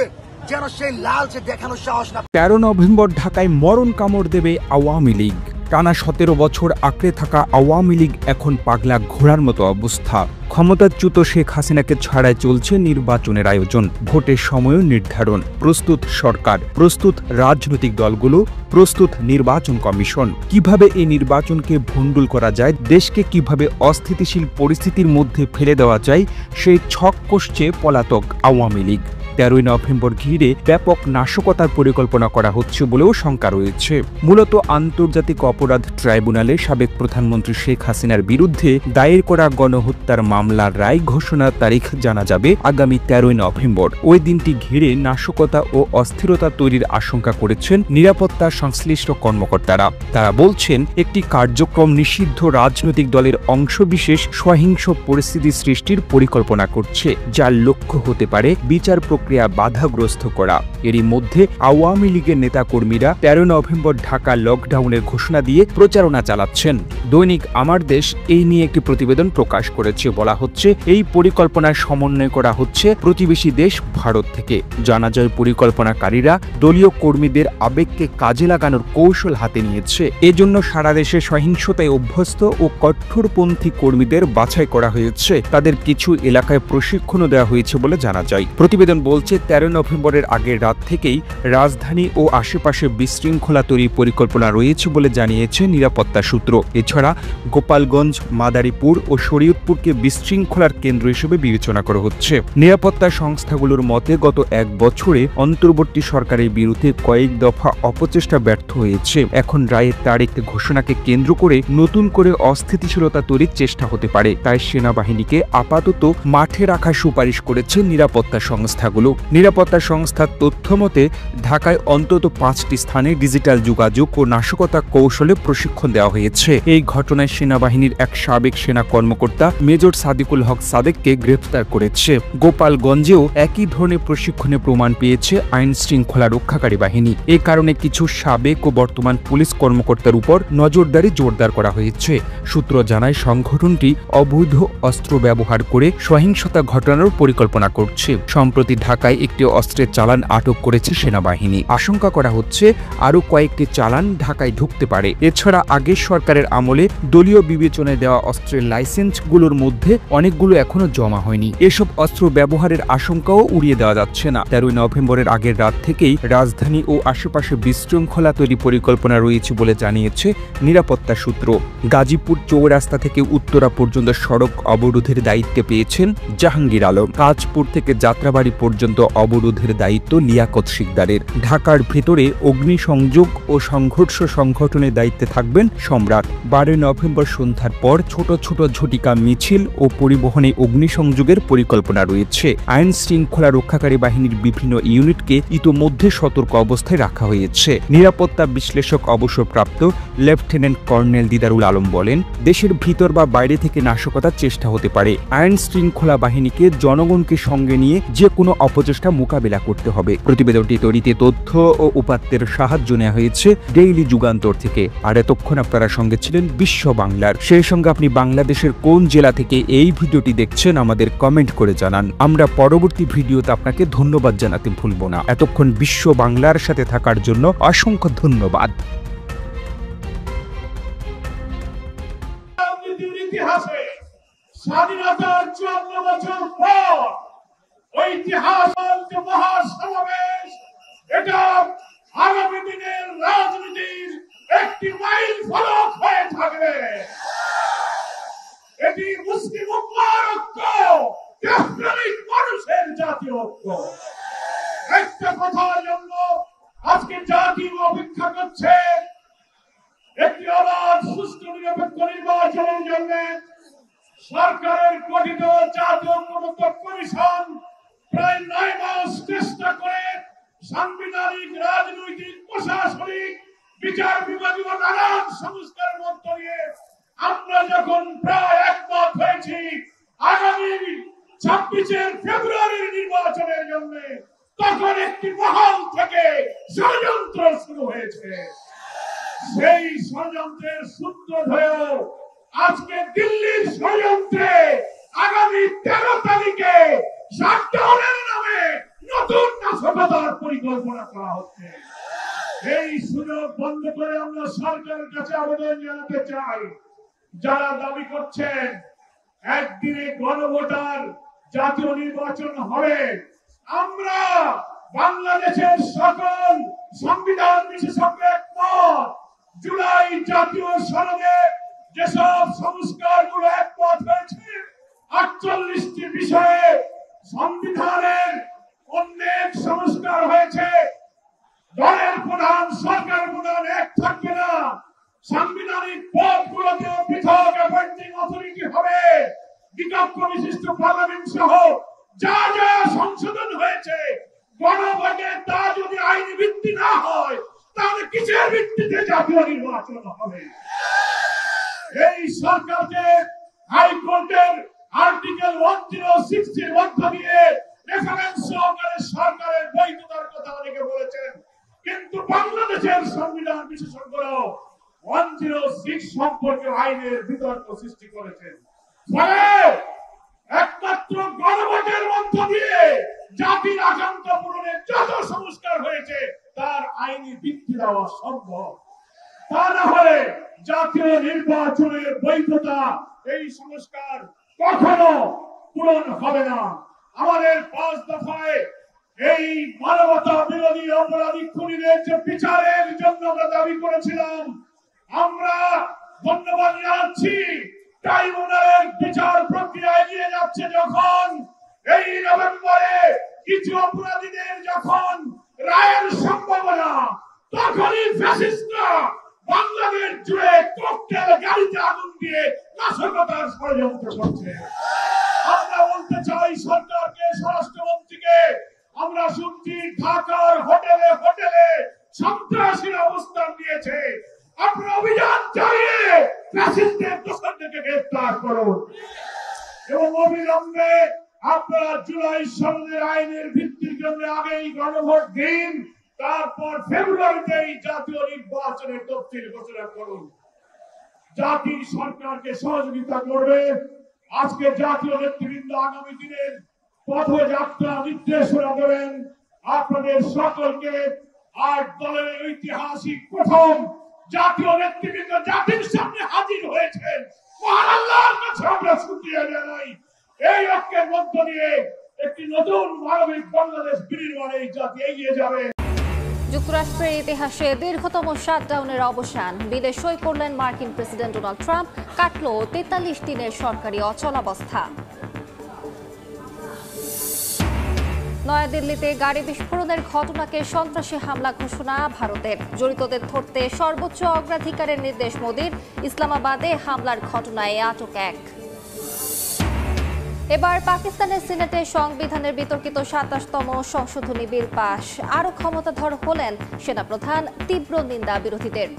যেন সেই লাল সে দেখানোর সাহস না। 13 নভেম্বর ঢাকায় মরণ কামড় দেবে আওয়ামী লীগ। টানা 17 বছর আঁকড়ে থাকা আওয়ামী লীগ এখন পাগলা ঘোড়ার মতো অবস্থা। ক্ষমতাচ্যুত শেখ হাসিনাকে ছাড়াই চলছে নির্বাচনের আয়োজন, ভোটের সময়ও নির্ধারণ। প্রস্তুত সরকার, প্রস্তুত রাজনৈতিক দলগুলো, প্রস্তুত নির্বাচন কমিশন। কিভাবে এই নির্বাচনকে ভণ্ডুল করা যায়, দেশকে কিভাবে অস্থিতিশীল পরিস্থিতির মধ্যে ফেলে দেওয়া যায়, সেই ছক কষছে পলাতক আওয়ামী লীগ। 13 নভেম্বর ঘিরে ব্যাপক নাশকতার পরিকল্পনা করা হচ্ছে বলেও শঙ্কা রয়েছে। মূলত আন্তর্জাতিক অপরাধ ট্রাইব্যুনালে সাবেক প্রধানমন্ত্রী শেখ হাসিনার বিরুদ্ধে দায়ের করা গণহত্যার মামলার রায় ঘোষণার তারিখ জানা যাবে আগামী 13 নভেম্বর। ওই দিনটি ঘিরে নাশকতা ও অস্থিরতা তৈরির আশঙ্কা করেছেন নিরাপত্তা সংশ্লিষ্ট কর্মকর্তারা। তারা বলছেন, একটি কার্যক্রম নিষিদ্ধ রাজনৈতিক দলের অংশবিশেষ সহিংস পরিস্থিতি সৃষ্টির পরিকল্পনা করছে, যার লক্ষ্য হতে পারে বিচার প্রক্রিয়া বাধাগ্রস্ত করা। এরই মধ্যে আওয়ামী লীগের নেতাকর্মীরা 13 নভেম্বর ঢাকা লকডাউনের ঘোষণা দিয়ে প্রচারণা চালাচ্ছেন। দৈনিক আমার দেশ এই নিয়ে একটি প্রতিবেদন প্রকাশ করেছে। বলা হচ্ছে এই পরিকল্পনার সমন্বয় করা হচ্ছে প্রতিবেশী দেশ ভারত থেকে। জানা যায় পরিকল্পনাকারীরা দলীয় কর্মীদের আবেগকে কাজে লাগানোর কৌশল হাতে নিয়েছে। এজন্য সারা দেশে সহিংসতায় অভ্যস্ত ও কঠোরপন্থী কর্মীদের বাছাই করা হয়েছে। তাদের কিছু এলাকায় প্রশিক্ষণও দেওয়া হয়েছে বলে জানা যায়। প্রতিবেদন বলছে 13 নভেম্বরের আগের রাত থেকেই রাজধানী ও আশেপাশে বিশৃঙ্খলা তৈরির পরিকল্পনা রয়েছে বলে জানিয়েছে নিরাপত্তা সূত্র। এছাড়া গোপালগঞ্জ, মাদারীপুর ও শরীয়তপুরকে বিশৃঙ্খলার কেন্দ্র হিসেবে বিবেচনা করা হচ্ছে। নিরাপত্তা সংস্থাগুলোর মতে গত 1 বছরে অন্তর্বর্তী সরকারের বিরুদ্ধে কয়েক দফা অপচেষ্টা ব্যর্থ হয়েছে। এখন রায়ের তারিখ ঘোষণাকে কেন্দ্র করে নতুন করে অস্থিতিশীলতা তৈরির চেষ্টা হতে পারে। তাই সেনাবাহিনীকে আপাতত মাঠে রাখার সুপারিশ করেছে নিরাপত্তা সংস্থাগুলো। নিরাপত্তা সংস্থার তথ্য মতে ঢাকায় অন্তত 5টি স্থানে ডিজিটাল যোগাযোগ ও নাশকতা কৌশলে প্রশিক্ষণ দেওয়া হয়েছে। এই ঘটনায় সেনাবাহিনীর এক সাবেক সেনা কর্মকর্তা মেজর সাদিকুল হক সাদেককে গ্রেফতার করেছে। গোপালগঞ্জেও একই ধরনের প্রশিক্ষণে প্রমাণ পেয়েছে আইন শৃঙ্খলা রক্ষাকারী বাহিনী। এ কারণে কিছু সাবেক ও বর্তমান পুলিশ কর্মকর্তার উপর নজরদারি জোরদার করা হয়েছে। সূত্র জানায় সংগঠনটি অবৈধ অস্ত্র ব্যবহার করে সহিংসতা ঘটানোর পরিকল্পনা করছে। সম্প্রতি ঢাকায় একটি অস্ত্রের চালান আটক করেছে সেনাবাহিনী। আশঙ্কা করা হচ্ছে আরও কয়েকটি চালান ঢাকায় ঢুকতে পারে। এছাড়া আগের সরকারের আমলে দলীয় বিবেচনায় দেওয়া অস্ত্রের লাইসেন্সগুলোর মধ্যে অনেকগুলো এখনো জমা হয়নি। এসব অস্ত্র ব্যবহারের আশঙ্কাও উড়িয়ে দেওয়া যাচ্ছে না। 13 নভেম্বরের আগের রাত থেকেই রাজধানী ও আশেপাশে বিশৃঙ্খলা তৈরি পরিকল্পনা রয়েছে বলে জানিয়েছে নিরাপত্তা সূত্র। গাজীপুর চৌরাস্তা থেকে উত্তরা পর্যন্ত সড়ক অবরোধের দায়িত্বে পেয়েছেন জাহাঙ্গীর আলম। কাজপুর থেকে যাত্রাবাড়ি পর্যন্ত অবরোধের দায়িত্ব লিয়াকত শিকদারের। ঢাকার ভেতরে অগ্নিসংযোগ ও সংঘর্ষ সংগঠনের দায়িত্বে থাকবেন সম্রাট। 12 নভেম্বর সন্ধ্যার পর ছোট ছোট ঝটিকা মিছিল ও পরিবহনে অগ্নিসংযোগের পরিকল্পনা রয়েছে। আইন শৃঙ্খলা রক্ষাকারী বাহিনীর বিভিন্ন ইউনিটকে ইতোমধ্যে সতর্ক অবস্থায় রাখা হয়েছে। নিরাপত্তা বিশ্লেষক অবসরপ্রাপ্ত লেফটেন্যান্ট কর্নেল দিদারুল আলম বলেন, দেশের ভিতর বা বাইরে থেকে নাশকতার চেষ্টা হতে পারে। আইন শৃঙ্খলা বাহিনীকে জনগণকে সঙ্গে নিয়ে যে কোনো অপচেষ্টা মোকাবিলা করতে হবে। প্রতিবেদনটি তৈরিতে তথ্য ও উপাত্তের সাহায্য নেওয়া হয়েছে ডেইলি যুগান্তর থেকে। আর এতক্ষণ আপনারা সঙ্গে ছিলেন বিশ্ব বাংলার। সেই সঙ্গে আপনি বাংলাদেশের কোন জেলা থেকে এই ভিডিওটি দেখছেন আমাদের কমেন্ট করে জানান। আমরা পরবর্তী ভিডিওতে আপনাকে ধন্যবাদ জানাতে ভুলব না। এতক্ষণ বিশ্ব বাংলার সাথে থাকার জন্য অসংখ্য ধন্যবাদ। ইতিহাসে স্বাধীনতার 54 বছর পর ঐতিহাসিক মহাসমাবেশ, এটা আগামী দিনের রাজনীতির একটি মাইল ফলক হয়ে থাকবে। এটি মুসলিম উম্মার ঐক্য, দেশপ্রেমিক মানুষের জাতীয় ঐক্য। একটা কথার জন্য আজকে জাতি অপেক্ষা করছে, একটি অবাধ সুষ্ঠু নিরপেক্ষ নির্বাচনের জন্য সরকারের গঠিত জাতীয় ঐক্যমত্য কমিশন প্রায় 9 মাস চেষ্টা করে সাংবিধানিক, রাজনৈতিক, প্রশাসনিক, বিচার বিভাগীয় নানান সংস্কারের মধ্য দিয়ে আমরা যখন প্রায় একমত হয়েছি আগামী 26 ফেব্রুয়ারির নির্বাচনের জন্য, তখন একটি মহল থেকে ষড়যন্ত্র শুরু হয়েছে। সেই ষড়যন্ত্রের সূত্র ধরেও আজকে দিল্লির ষড়যন্ত্রে আগামী 13 তারিখে শাটডাউনের নামে নতুন নাশকতার পরিকল্পনা করা হচ্ছে। এই সুযোগ বন্ধ করে আমরা সরকারের কাছে আবেদন জানাতে চাই, যারা দাবি করছেন একদিনে গণভোটার জাতীয় নির্বাচন হবে, আমরা বাংলাদেশের সকল সংবিধান বিশেষজ্ঞ একমত। জুলাই জাতীয় সনদে যেসব সংস্কারগুলো একমত হয়েছে, 48টি বিষয়ে সংবিধানের অনেক সংস্কার হয়েছে। দলের প্রধান, সরকার প্রধান এক থাকবে না। সাংবিধানিক পদগুলোতে পৃথক অ্যাপয়েন্টিং অথরিটি হবে। বিকল্প বিশিষ্ট পার্লামেন্ট সহ যা যা সংশোধন হয়েছে গণভোটে, তা যদি আইনি ভিত্তি না হয় তাহলে কিসের ভিত্তিতে জাতীয় নির্বাচন হবে? এই সরকারকে হাইকোর্টের আর্টিকেল 106 এর মধ্য দিয়ে রেফারেন্স সহকারে 106 সম্পর্কে আইনের বিতর্ক সৃষ্টি করেছেন। ফলে একমাত্র গণভোটের মধ্য দিয়ে জাতির আকাঙ্ক্ষা পূরণের যত সংস্কার হয়েছে তার আইনি ভিত্তি দেওয়া সম্ভব। তা না হলে জাতীয় নির্বাচনের বৈধতা এই সংস্কার কখনো পূরণ হবে না। আমাদের 5 দফায় এই মানবতা বিরোধী অপরাধী খুনিদের যে বিচারের জন্য আমরা দাবি করেছিলাম, আমরা ধন্যবাদ জানাচ্ছি ট্রাইব্যুনালের বিচার প্রক্রিয়া এগিয়ে যাচ্ছে। যখন এই নভেম্বরে কিছু অপরাধীদের যখন রায়ের সম্ভাবনা, তখনই ফ্যাসিস্টরা বাংলাদেশ জুড়ে ককটেল গাড়িতে আগুন দিয়ে নাশকতার ষড়যন্ত্র করছে। আমরা বলতে চাই সরকারকে, স্বরাষ্ট্রমন্ত্রীকে, আমরা শুনছি ঢাকার হোটেলে হোটেলে সন্ত্রাসীর অবস্থান নিয়েছে। আপনারা অভিযান চালিয়ে ফ্যাসিস্টের দোষরদেরকে গ্রেফতার করুন এবং অবিলম্বে আপনারা জুলাই সনদের আইনের ভিত্তির জন্য আগেই গণভোট দিন, তারপর ফেব্রুয়ারিতে জাতীয় নির্বাচনের তফসিল ঘোষণা করুন। জাতি সরকারকে সহযোগিতা করবে। আজকে জাতীয় নেতৃবৃন্দ আগামী দিনের পথযাত্রা নির্দেশনা দেবেন আপনাদের সকলকে। 8 দলের ঐতিহাসিক প্রথম জাতীয় নেতৃবৃন্দ জাতির সামনে হাজির হয়েছেন। মহান আল্লাহর কাছে আমরা শুকরিয়া জানাই। এই ঐক্যের মধ্য দিয়ে একটি নতুন মানবিক বাংলাদেশ বিনির্মাণে এই জাতি এগিয়ে যাবে। যুক্তরাষ্ট্রের ইতিহাসে দীর্ঘতম শাটডাউনের অবসান। বিলে সই করলেন মার্কিন প্রেসিডেন্ট ডোনাল্ড ট্রাম্প। কাটল 43 দিনের সরকারি অচলাবস্থা। নয়াদিল্লিতে গাড়ি বিস্ফোরণের ঘটনাকে সন্ত্রাসী হামলা ঘোষণা ভারতের। জড়িতদের ধরতে সর্বোচ্চ অগ্রাধিকারের নির্দেশ মোদির। ইসলামাবাদে হামলার ঘটনায় আটক 1। এবার পাকিস্তানের সিনেটে সংবিধানের বিতর্কিত 27তম সংশোধনী বিল পাশ। আরও ক্ষমতাধর হলেন সেনাপ্রধান। তীব্র নিন্দা বিরোধীদের।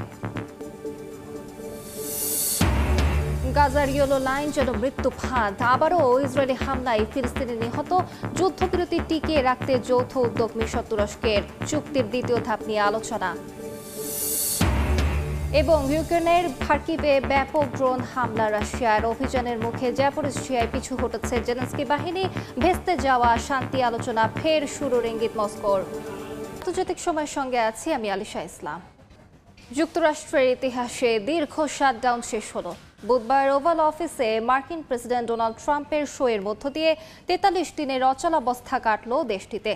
গাজার ইয়েলো লাইন যেন মৃত্যু ফাঁদ। আবারও ইসরায়েলি হামলায় ফিলিস্তিনি নিহত। যুদ্ধবিরতি টিকিয়ে রাখতে যৌথ উদ্যোগ মিশর তুরস্কের। চুক্তির দ্বিতীয় ধাপ নিয়ে আলোচনা। এবং ইউক্রেনের খার্কিভে ব্যাপক ড্রোন হামলা। রাশিয়ার অভিযানের মুখে জাপোরিজিয়ায় পিছু হটেছে জেলেনস্কি বাহিনী। ভেস্তে যাওয়া শান্তি আলোচনা ফের শুরুর ইঙ্গিত মস্কোর। আন্তর্জাতিক সময়ের সঙ্গে আছি আমি আলিশা ইসলাম। যুক্তরাষ্ট্রের ইতিহাসে দীর্ঘ শাটডাউন শেষ হলো। বুধবার ওভাল অফিসে মার্কিন প্রেসিডেন্ট ডোনাল্ড ট্রাম্পের শোয়ের মধ্য দিয়ে 43 দিনের অচলাবস্থা কাটল দেশটিতে।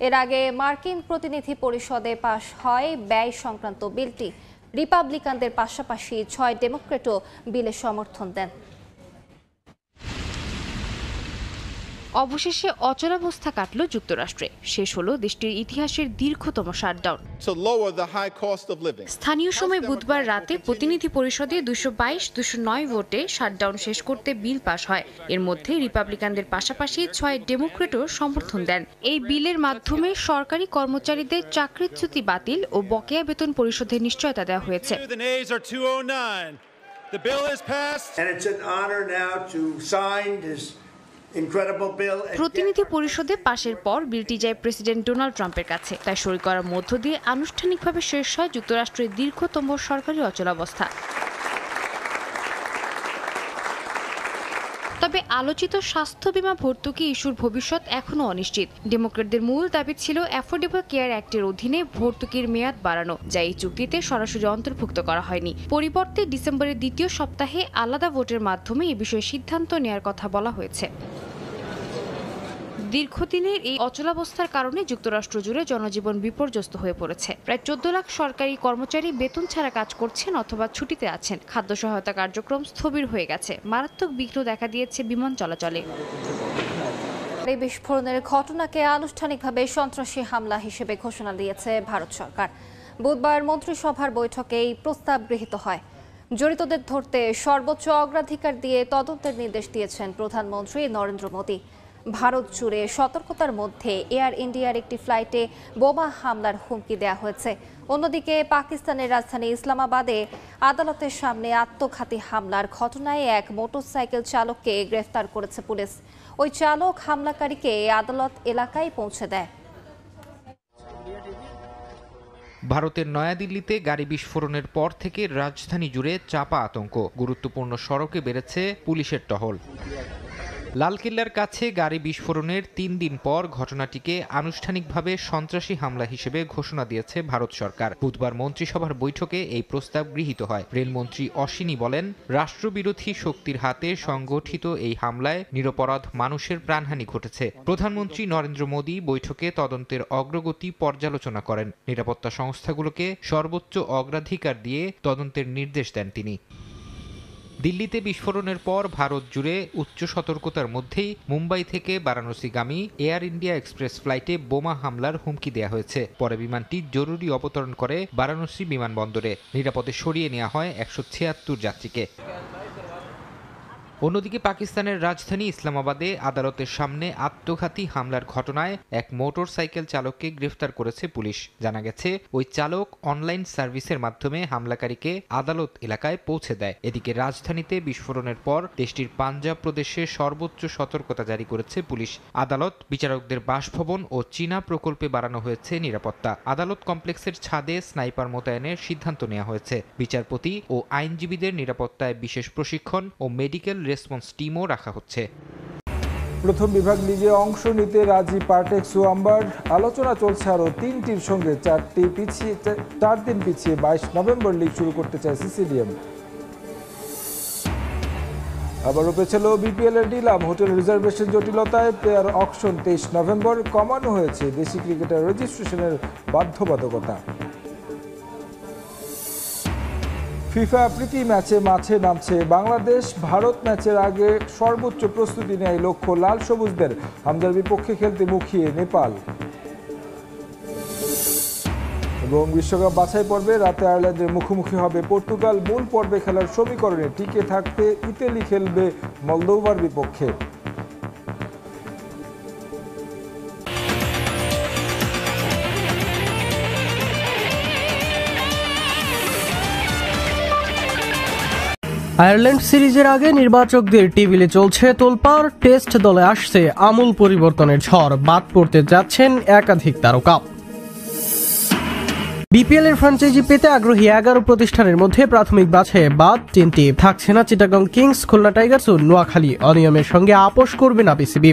এর আগে মার্কিন প্রতিনিধি পরিষদে পাশ হয় ব্যয় সংক্রান্ত বিলটি। রিপাবলিকানদের পাশাপাশি 6 ডেমোক্রেটও বিলে সমর্থন দেন। অবশেষে অচলাবস্থা কাটল যুক্তরাষ্ট্রে। শেষ হলো দেশটির ইতিহাসের দীর্ঘতম শাটডাউন। স্থানীয় সময় বুধবার রাতে প্রতিনিধি পরিষদে 222-209 ভোটে শাটডাউন শেষ করতে বিল পাশ হয়। এর মধ্যে রিপাবলিকানদের পাশাপাশি 6 ডেমোক্রেটও সমর্থন দেন। এই বিলের মাধ্যমে সরকারি কর্মচারীদের চাকরিচ্যুতি বাতিল ও বকেয়া বেতন পরিশোধের নিশ্চয়তা দেওয়া হয়েছে। প্রতিনিধি পরিষদে পাশের পর বিলটি যায় প্রেসিডেন্ট ডোনাল্ড ট্রাম্পের কাছে। তাই সই করার মধ্য দিয়ে আনুষ্ঠানিকভাবে শেষ হয় যুক্তরাষ্ট্রের দীর্ঘতম সরকারি অচলাবস্থা। তবে আলোচিত স্বাস্থ্য বীমা ভর্তুকি ইস্যুর ভবিষ্যৎ এখনো অনিশ্চিত। ডেমোক্রেটদের মূল দাবি ছিল অ্যাফোর্ডেবল কেয়ার অ্যাক্টের অধীনে ভর্তুকির মেয়াদ বাড়ানো, যা এই চুক্তিতে সরাসরি অন্তর্ভুক্ত করা হয়নি। পরিবর্তে ডিসেম্বরের দ্বিতীয় সপ্তাহে আলাদা ভোটের মাধ্যমে এ বিষয়ে সিদ্ধান্ত নেওয়ার কথা বলা হয়েছে। দীর্ঘদিনের এই অচলাবস্থার কারণে যুক্তরাষ্ট্র জুড়ে জনজীবন বিপর্যস্ত হয়ে পড়েছে। প্রায় 14 লাখ সরকারি কর্মচারী বেতন ছাড়া কাজ করছেন অথবা ছুটিতে আছেন। খাদ্য সহায়তা কার্যক্রম স্থবির হয়ে গেছে। মারাত্মক বিঘ্ন দেখা দিয়েছে বিমান চলাচলে। এই বিস্ফোরণের ঘটনাকে আনুষ্ঠানিকভাবে সন্ত্রাসী হামলা হিসেবে ঘোষণা দিয়েছে ভারত সরকার। বুধবার মন্ত্রিসভার বৈঠকে এই প্রস্তাব গৃহীত হয়। জড়িতদের ধরতে সর্বোচ্চ অগ্রাধিকার দিয়ে তদন্তের নির্দেশ দিয়েছেন প্রধানমন্ত্রী নরেন্দ্র মোদী। ভারত জুড়ে সতর্কতার মধ্যে এয়ার ইন্ডিয়ার একটি ফ্লাইটে বোমা হামলার হুমকি দেওয়া হয়েছে। অন্যদিকে পাকিস্তানের রাজধানী ইসলামাবাদে আদালতের সামনে আত্মঘাতী হামলার ঘটনায় এক মোটরসাইকেল চালককে গ্রেফতার করেছে পুলিশ। ওই চালক হামলাকারীকে আদালত এলাকায় পৌঁছে দেয়। ভারতের নয়াদিল্লিতে গাড়ি বিস্ফোরণের পর থেকে রাজধানী জুড়ে চাপা আতঙ্ক। গুরুত্বপূর্ণ সড়কে বেড়েছে পুলিশের টহল। লালকেল্লার কাছে গাড়ি বিস্ফোরণের 3 দিন পর ঘটনাটিকে আনুষ্ঠানিকভাবে সন্ত্রাসী হামলা হিসেবে ঘোষণা দিয়েছে ভারত সরকার। বুধবার মন্ত্রিসভার বৈঠকে এই প্রস্তাব গৃহীত হয়। রেলমন্ত্রী অশ্বিনী বলেন, রাষ্ট্রবিরোধী শক্তির হাতে সংগঠিত এই হামলায় নিরপরাধ মানুষের প্রাণহানি ঘটেছে। প্রধানমন্ত্রী নরেন্দ্র মোদী বৈঠকে তদন্তের অগ্রগতি পর্যালোচনা করেন। নিরাপত্তা সংস্থাগুলোকে সর্বোচ্চ অগ্রাধিকার দিয়ে তদন্তের নির্দেশ দেন তিনি। দিল্লিতে বিস্ফোরণের পর ভারত জুড়ে উচ্চ সতর্কতার মধ্যেই মুম্বাই থেকে বারাণসীগামী এয়ার ইন্ডিয়া এক্সপ্রেস ফ্লাইটে বোমা হামলার হুমকি দেওয়া হয়েছে। পরে বিমানটি জরুরি অবতরণ করে বারাণসী বিমানবন্দরে। নিরাপদে সরিয়ে নেওয়া হয় 176 যাত্রীকে। অন্যদিকে পাকিস্তানের রাজধানী ইসলামাবাদে আদালতের সামনে আত্মঘাতী হামলার ঘটনায় এক মোটর সাইকেল চালককে গ্রেফতার করেছে পুলিশ। জানা গেছে, ওই চালক অনলাইন সার্ভিসের মাধ্যমে হামলাকারীকে আদালত এলাকায় পৌঁছে দেয়। এদিকে রাজধানীতে বিস্ফোরণের পর দেশটির পাঞ্জাব প্রদেশে সর্বোচ্চ সতর্কতা জারি করেছে পুলিশ। আদালত, বিচারকদের বাসভবন ও চীনা প্রকল্পে বাড়ানো হয়েছে নিরাপত্তা। আদালত কমপ্লেক্সের ছাদে স্নাইপার মোতায়েনের সিদ্ধান্ত নেওয়া হয়েছে। বিচারপতি ও আইনজীবীদের নিরাপত্তায় বিশেষ প্রশিক্ষণ ও মেডিকেল রেসপন্স টিমও রাখা হচ্ছে। প্রথম বিভাগ লিগে অংশ নিতে রাজি পার্টেক্স ও আম্বার। আলোচনা চলছে আরও 3টির সঙ্গে 4 দিন পিছিয়ে 22 নভেম্বর লিগ শুরু করতে চায় সিসিডিএম। আবারও পেছাল বিপিএল এর নিলাম। হোটেল রিজার্ভেশন জটিলতায় প্লেয়ার অকশন 23 নভেম্বর কমানো হয়েছে দেশি ক্রিকেটার রেজিস্ট্রেশনের বাধ্যবাধকতা। ফিফা প্রীতি ম্যাচে মাঠে নামছে বাংলাদেশ। ভারত ম্যাচের আগে সর্বোচ্চ প্রস্তুতি নেয় লক্ষ্য লাল সবুজদের। হামজার বিপক্ষে খেলতে মুখিয়ে নেপাল। এবং বিশ্বকাপ বাছাই পর্বে রাতে আয়ারল্যান্ডের মুখোমুখি হবে পর্তুগাল। মূল পর্বে খেলার সমীকরণে টিকে থাকতে ইতালি খেলবে মলদোভার বিপক্ষে। আয়ারল্যান্ড সিরিজের আগে নির্বাচকদের টেবিলে চলছে তোলপাড়। টেস্ট দলে আসছে আমূল পরিবর্তনের ঝড়। বাদ পড়তে যাচ্ছেন একাধিক তারকা। বিপিএল এর ফ্র্যাঞ্চাইজি পেতে আগ্রহী 11 প্রতিষ্ঠানের মধ্যে প্রাথমিক বাছাইয়ে বাদ 3টি। থাকছে না চিটাগং কিংস, খুলনা টাইগার্স ও নোয়াখালী। অনিয়মের সঙ্গে আপোষ করবে না পিসিবি।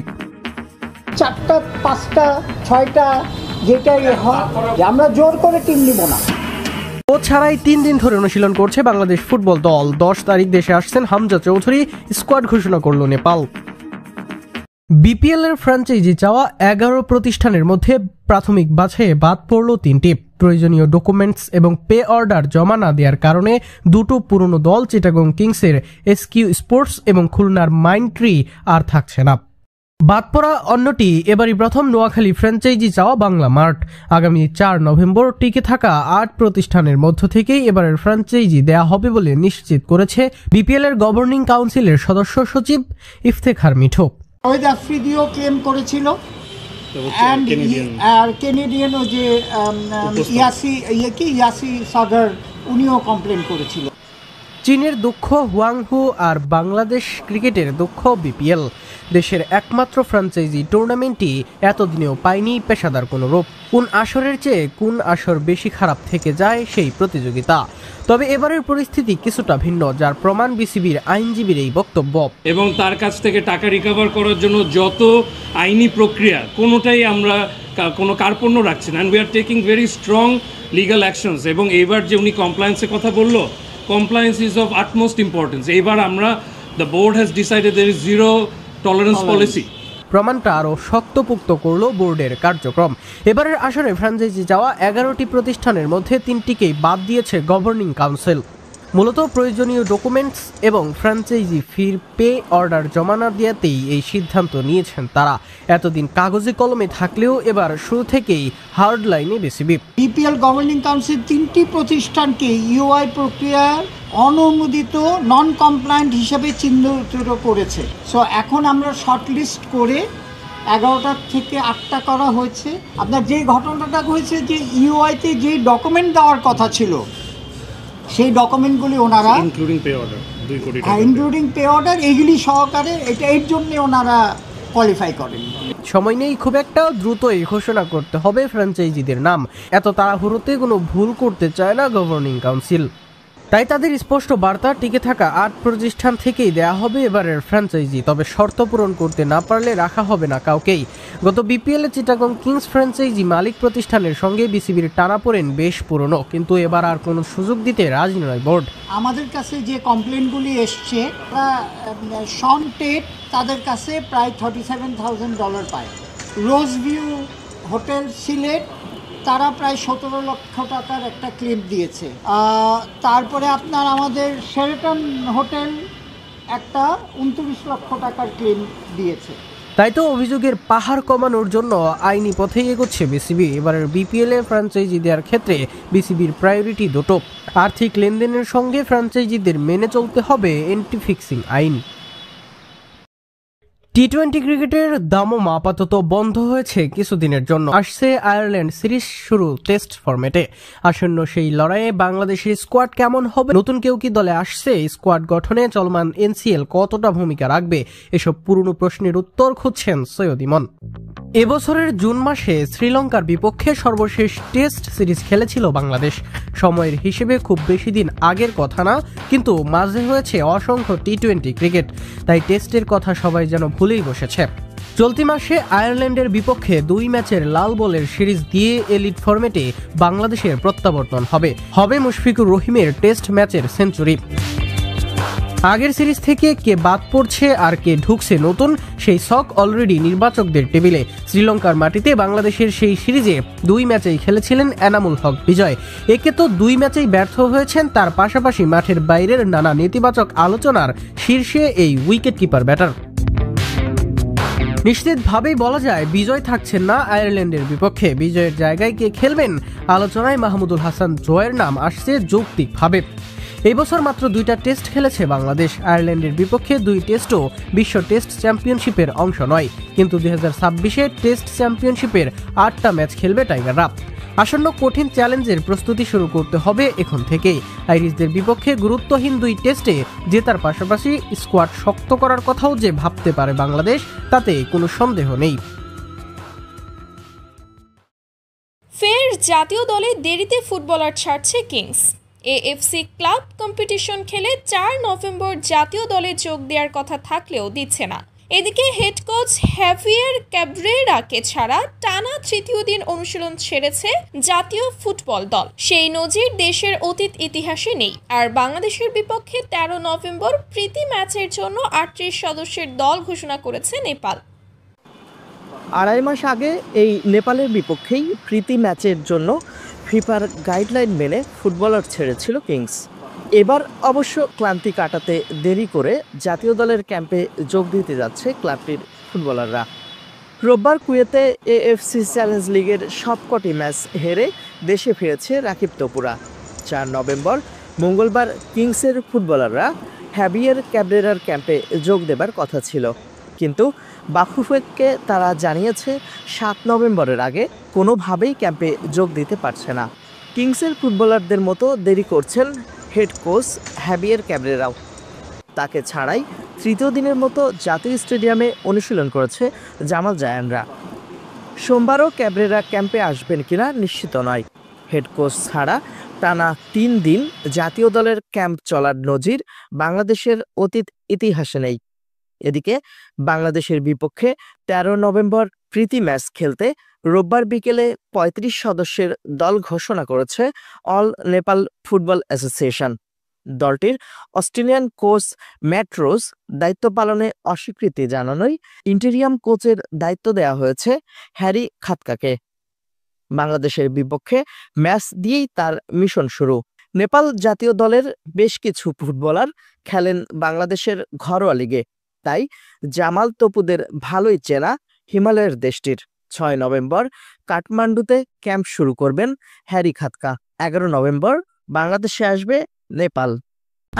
4টা 5টা 6টা যেটাই হয়, আমরা জোর করে টিম নিব না। ও ছাড়াই 3 দিন ধরে অনুশীলন করছে বাংলাদেশ ফুটবল দল। 10 তারিখ দেশে আসছেন হামজা চৌধুরী। স্কোয়াড ঘোষণা করল নেপাল। বিপিএল এর ফ্র্যাঞ্চাইজি চাওয়া 11 প্রতিষ্ঠানের মধ্যে প্রাথমিক বাছাইয়ে বাদ পড়ল 3টি। প্রয়োজনীয় ডকুমেন্টস এবং পে অর্ডার জমা না দেওয়ার কারণে দুটো পুরনো দল চিটাগং কিংসের এসকিউ স্পোর্টস এবং খুলনার মাইন্ডট্রি আর থাকছে না। বাদ পড়া অন্যটি এবারই প্রথম নোয়াখালী ফ্র্যাঞ্চাইজি চাওয়া বাংলা মার্ট। আগামী 4 নভেম্বর টিকে থাকা 8 প্রতিষ্ঠানের মধ্য থেকেই এবারের ফ্র্যাঞ্চাইজি দেয়া হবে বলে নিশ্চিত করেছে বিপিএল এর গভর্নিং কাউন্সিলের সদস্য সচিব ইফতেখার মিঠু। ওই আফ্রিদিও ক্লেম করেছিল আর কেনেডিয়ান যে ইয়াসি সাগর উনিও কমপ্লেন করেছিল। চীনের দুঃখ হুয়াংহু আর বাংলাদেশ ক্রিকেটের দুঃখ বিপিএল। দেশের একমাত্র ফ্র্যাঞ্চাইজি টুর্নামেন্টটি এতদিনেও পায়নি পেশাদার কোনো রূপ। কোন আসরের চেয়ে কোন আসর বেশি খারাপ থেকে যায় সেই প্রতিযোগিতা। তবে এবারের পরিস্থিতি কিছুটা ভিন্ন, যার প্রমাণ বিসিবির আইনজীবীর এই বক্তব্য। এবং তার কাছ থেকে টাকা রিকভার করার জন্য যত আইনি প্রক্রিয়া কোনোটাই আমরা কোনো কার্পণ্য রাখছি না। And we are taking very strong legal actions. এবং এইবার যে উনি কমপ্লায়েন্সের কথা বললো, compliance is of utmost importance. এবার আমরা the board has decided there is zero tolerance policy. প্রমাণটা আরও শক্তপোক্ত করল বোর্ডের কার্যক্রম। এবারের আসরে ফ্র্যাঞ্চাইজি যাওয়া 11টি প্রতিষ্ঠানের মধ্যে 3টিকেই বাদ দিয়েছে গভর্নিং কাউন্সিল। মূলত প্রয়োজনীয় ডকুমেন্টস এবং ফ্র্যাঞ্চাইজি ফির পে অর্ডার জমা না দেওয়াতেই এই সিদ্ধান্ত নিয়েছেন তারা। এতদিন কাগজে কলমে থাকলেও এবার শুরু থেকেই হার্ড লাইনে বিসিবি। বিপিএল গভর্নিং কাউন্সিল 3টি প্রতিষ্ঠানকে ইউআই প্রক্রিয়ার অনুমোদিত নন কমপ্লায়েন্ট হিসেবে চিহ্নিত করেছে। সো এখন আমরা শর্টলিস্ট করে 11টা থেকে 8টা করা হয়েছে। আপনার যে ঘটনাটা হয়েছে যে ইউআইতে যে ডকুমেন্ট দেওয়ার কথা ছিল সেই ডকুমেন্টগুলি ওনারা ইনক্লুডিং পে অর্ডার 2 কোটি টাকা ইনক্লুডিং পে অর্ডার এগুলি সহকারে এটা এর জন্য ওনারা কোয়ালিফাই করেন। সময় নেই খুব একটা, দ্রুতই ঘোষণা করতে হবে ফ্র্যাঞ্চাইজিদের নাম। এত তাড়াহুড়োতে কোনো ভুল করতে চায় না গভর্নিং কাউন্সিল। তাই তাদের স্পষ্ট বার্তা, টিকে থাকা 8 প্রতিষ্ঠান থেকেই দেয়া হবে এবারের ফ্র্যাঞ্চাইজি, তবে শর্ত পূরণ করতে না পারলে রাখা হবে না কাউকেই। গত বিপিএলে চিটাগং কিংস ফ্র্যাঞ্চাইজি মালিক প্রতিষ্ঠানের সঙ্গে বিসিবির টানাপোড়েন বেশ পুরনো, কিন্তু এবার আর কোনো সুযোগ দিতে রাজি নয় বোর্ড। আমাদের কাছে যে কমপ্লেনগুলি এসছে, শন টেট তাদের কাছে প্রায় $37,000 পায়। রোজ ভিউ হোটেল সিলেট তারা প্রায় 17 লক্ষ টাকার একটা ক্লেম দিয়েছে। তারপরে আপনার আমাদের শেরাটন হোটেল একটা 29 লক্ষ টাকার ক্লেম দিয়েছে। তাই তো অভিযোগের পাহাড় কমানোর জন্য আইনি পথেই এগোচ্ছে বিসিবি। এবারের বিপিএলে ফ্র্যাঞ্চাইজি দেওয়ার ক্ষেত্রে বিসিবির প্রায়োরিটি দুটো, আর্থিক লেনদেনের সঙ্গে ফ্র্যাঞ্চাইজিদের মেনে চলতে হবে এন্টি ফিক্সিং আইন। টি-20 ক্রিকেটের দামও আপাতত বন্ধ হয়েছে কিছুদিনের জন্য। আসছে আয়ারল্যান্ড সিরিজ শুরু টেস্ট ফরম্যাটে। আসন্ন সেই লড়াইয়ে বাংলাদেশের স্কোয়াড কেমন হবে, নতুন কেউ কি দলে আসছে, স্কোয়াড গঠনে চলমান এনসিএল কতটা ভূমিকা রাখবে, এসব পুরনো প্রশ্নের উত্তর খুঁজছেন সৈয়দ ইমন। এবছরের জুন মাসে শ্রীলঙ্কার বিপক্ষে সর্বশেষ টেস্ট সিরিজ খেলেছিল বাংলাদেশ। সময়ের হিসেবে খুব বেশি দিন আগের কথা না, কিন্তু মাঝে হয়েছে অসংখ্য টি-20 ক্রিকেট, তাই টেস্টের কথা সবাই যেন ভুলেই বসেছে। চলতি মাসে আয়ারল্যান্ডের বিপক্ষে 2 ম্যাচের লাল বলের সিরিজ দিয়ে এলিট ফরম্যাটে বাংলাদেশের প্রত্যাবর্তন হবে মুশফিকুর রহিমের টেস্ট ম্যাচের সেঞ্চুরি। আগের সিরিজ থেকে কে বাদ পড়ছে আর কে ঢুকছে নতুন, সেই ছক অলরেডি নির্বাচকদের টেবিলে। শ্রীলঙ্কার মাটিতে বাংলাদেশের সেই সিরিজে 2 ম্যাচেই খেলেছিলেন এনামুল হক বিজয়। একে তো 2 ম্যাচেই ব্যর্থ হয়েছেন, তার পাশাপাশি মাঠের বাইরের নানা নেতিবাচক আলোচনার শীর্ষে এই উইকেট কিপার ব্যাটার। নিশ্চিতভাবেই বলা যায় বিজয় থাকছেন না আয়ারল্যান্ডের বিপক্ষে। বিজয়ের জায়গায় কে খেলবেন আলোচনায় মাহমুদুল হাসান জয়ের নাম আসছে যৌক্তিকভাবে। এই বছর মাত্র 2টা টেস্ট খেলেছে বাংলাদেশ। আয়ারল্যান্ডের বিপক্ষে 2 টেস্টও বিশ্ব টেস্ট চ্যাম্পিয়নশিপের অংশ নয়, কিন্তু 2026-এ টেস্ট চ্যাম্পিয়নশিপের 8টা ম্যাচ খেলবে টাইগাররা। আসন্ন কঠিন চ্যালেঞ্জের প্রস্তুতি শুরু করতে হবে এখন থেকেই। আইরিশদের বিপক্ষে গুরুত্বহীন 2 টেস্টে জেতার পাশাপাশি স্কোয়াড শক্ত করার কথাও যে ভাবতে পারে বাংলাদেশ, তাতে কোনো সন্দেহ নেই। ফের জাতীয় দলে দেরিতে ফুটবলার ছাড়ছে কিংস। এএফসি ক্লাব কম্পিটিশন খেলে 4 নভেম্বর জাতীয় দলে যোগ দেওয়ার কথা থাকলেও দিচ্ছে না। এদিকে হেড কোচ হ্যাভিয়ার ক্যাব্রেরাকে ছাড়া টানা 3য় দিন অনুশীলন ছেড়েছে জাতীয় ফুটবল দল। সেই নজির দেশের অতীত ইতিহাসে নেই। আর বাংলাদেশের বিপক্ষে 13 নভেম্বর প্রীতি ম্যাচের জন্য 38 সদস্যের দল ঘোষণা করেছে নেপাল। 2.5 মাস আগে এই নেপালের বিপক্ষেই প্রীতি ম্যাচের জন্য ফিফার গাইডলাইন মেনে ফুটবলার ছেড়েছিল কিংস। এবার অবশ্য ক্লান্তি কাটাতে দেরি করে জাতীয় দলের ক্যাম্পে যোগ দিতে যাচ্ছে ক্লাবটির ফুটবলাররা। রোববার কুয়েতে এএফসি চ্যালেঞ্জ লিগের সবকটি ম্যাচ হেরে দেশে ফিরেছে রাকিব তপুরা। 4 নভেম্বর মঙ্গলবার কিংসের ফুটবলাররা হ্যাভিয়ার ক্যাব্রেরার ক্যাম্পে যোগ দেবার কথা ছিল, কিন্তু বাফুফেকে তারা জানিয়েছে 7 নভেম্বরের আগে কোনোভাবেই ক্যাম্পে যোগ দিতে পারছে না। কিংসের ফুটবলারদের মতো দেরি করছেন হেড কোচ হ্যাভিয়ার ক্যাব্রেরাও। তাকে ছাড়াই 3য় দিনের মতো জাতীয় স্টেডিয়ামে অনুশীলন করেছে জামাল জায়ানরা। সোমবারও ক্যাব্রেরা ক্যাম্পে আসবেন কিনা নিশ্চিত নয়। হেড কোচ ছাড়া টানা 3 দিন জাতীয় দলের ক্যাম্প চলার নজির বাংলাদেশের অতীত ইতিহাসে নেই। এদিকে বাংলাদেশের বিপক্ষে 13 নভেম্বর প্রীতি ম্যাচ খেলতে রোববার বিকেলে 35 সদস্যের দল ঘোষণা করেছে অল নেপাল ফুটবল অ্যাসোসিয়েশন। দলটির অস্ট্রেলিয়ান কোচ ম্যাট রোজ দায়িত্ব পালনে অস্বীকৃতি জানানোয় ইন্টেরিয়াম কোচের দায়িত্ব দেওয়া হয়েছে হ্যারি খাতকাকে। বাংলাদেশের বিপক্ষে ম্যাচ দিয়েই তার মিশন শুরু। নেপাল জাতীয় দলের বেশ কিছু ফুটবলার খেলেন বাংলাদেশের ঘরোয়া লিগে, তাই জামাল তপুদের ভালোই চেনা হিমালয়ের দেশটির। 6 নভেম্বর কাঠমান্ডুতে ক্যাম্প শুরু করবেন হ্যারি খাতকা। 11 নভেম্বর বাংলাদেশে আসবে নেপাল।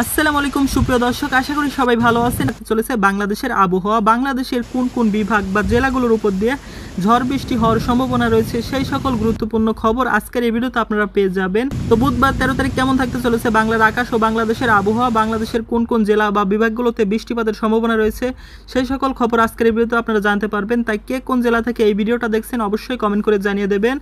আসসালামু আলাইকুম সুপ্রিয় দর্শক, আশা করি সবাই ভালো আছেন। চলেছে বাংলাদেশের আবহাওয়া, বাংলাদেশের কোন কোন বিভাগ বা জেলাগুলোর উপর দিয়ে ঝড় বৃষ্টি হওয়ার সম্ভাবনা রয়েছে সেই সকল গুরুত্বপূর্ণ খবর আজকের এই ভিডিওতে আপনারা পেয়ে যাবেন। তো বুধবার 13 তারিখ কেমন থাকতে চলেছে বাংলার আকাশ ও বাংলাদেশের আবহাওয়া, বাংলাদেশের কোন কোন জেলা বা বিভাগগুলোতে বৃষ্টিপাতের সম্ভাবনা রয়েছে সেই সকল খবর আজকের এই ভিডিওতে আপনারা জানতে পারবেন। তাই কে কোন জেলা থেকে এই ভিডিওটা দেখছেন অবশ্যই কমেন্ট করে জানিয়ে দেবেন,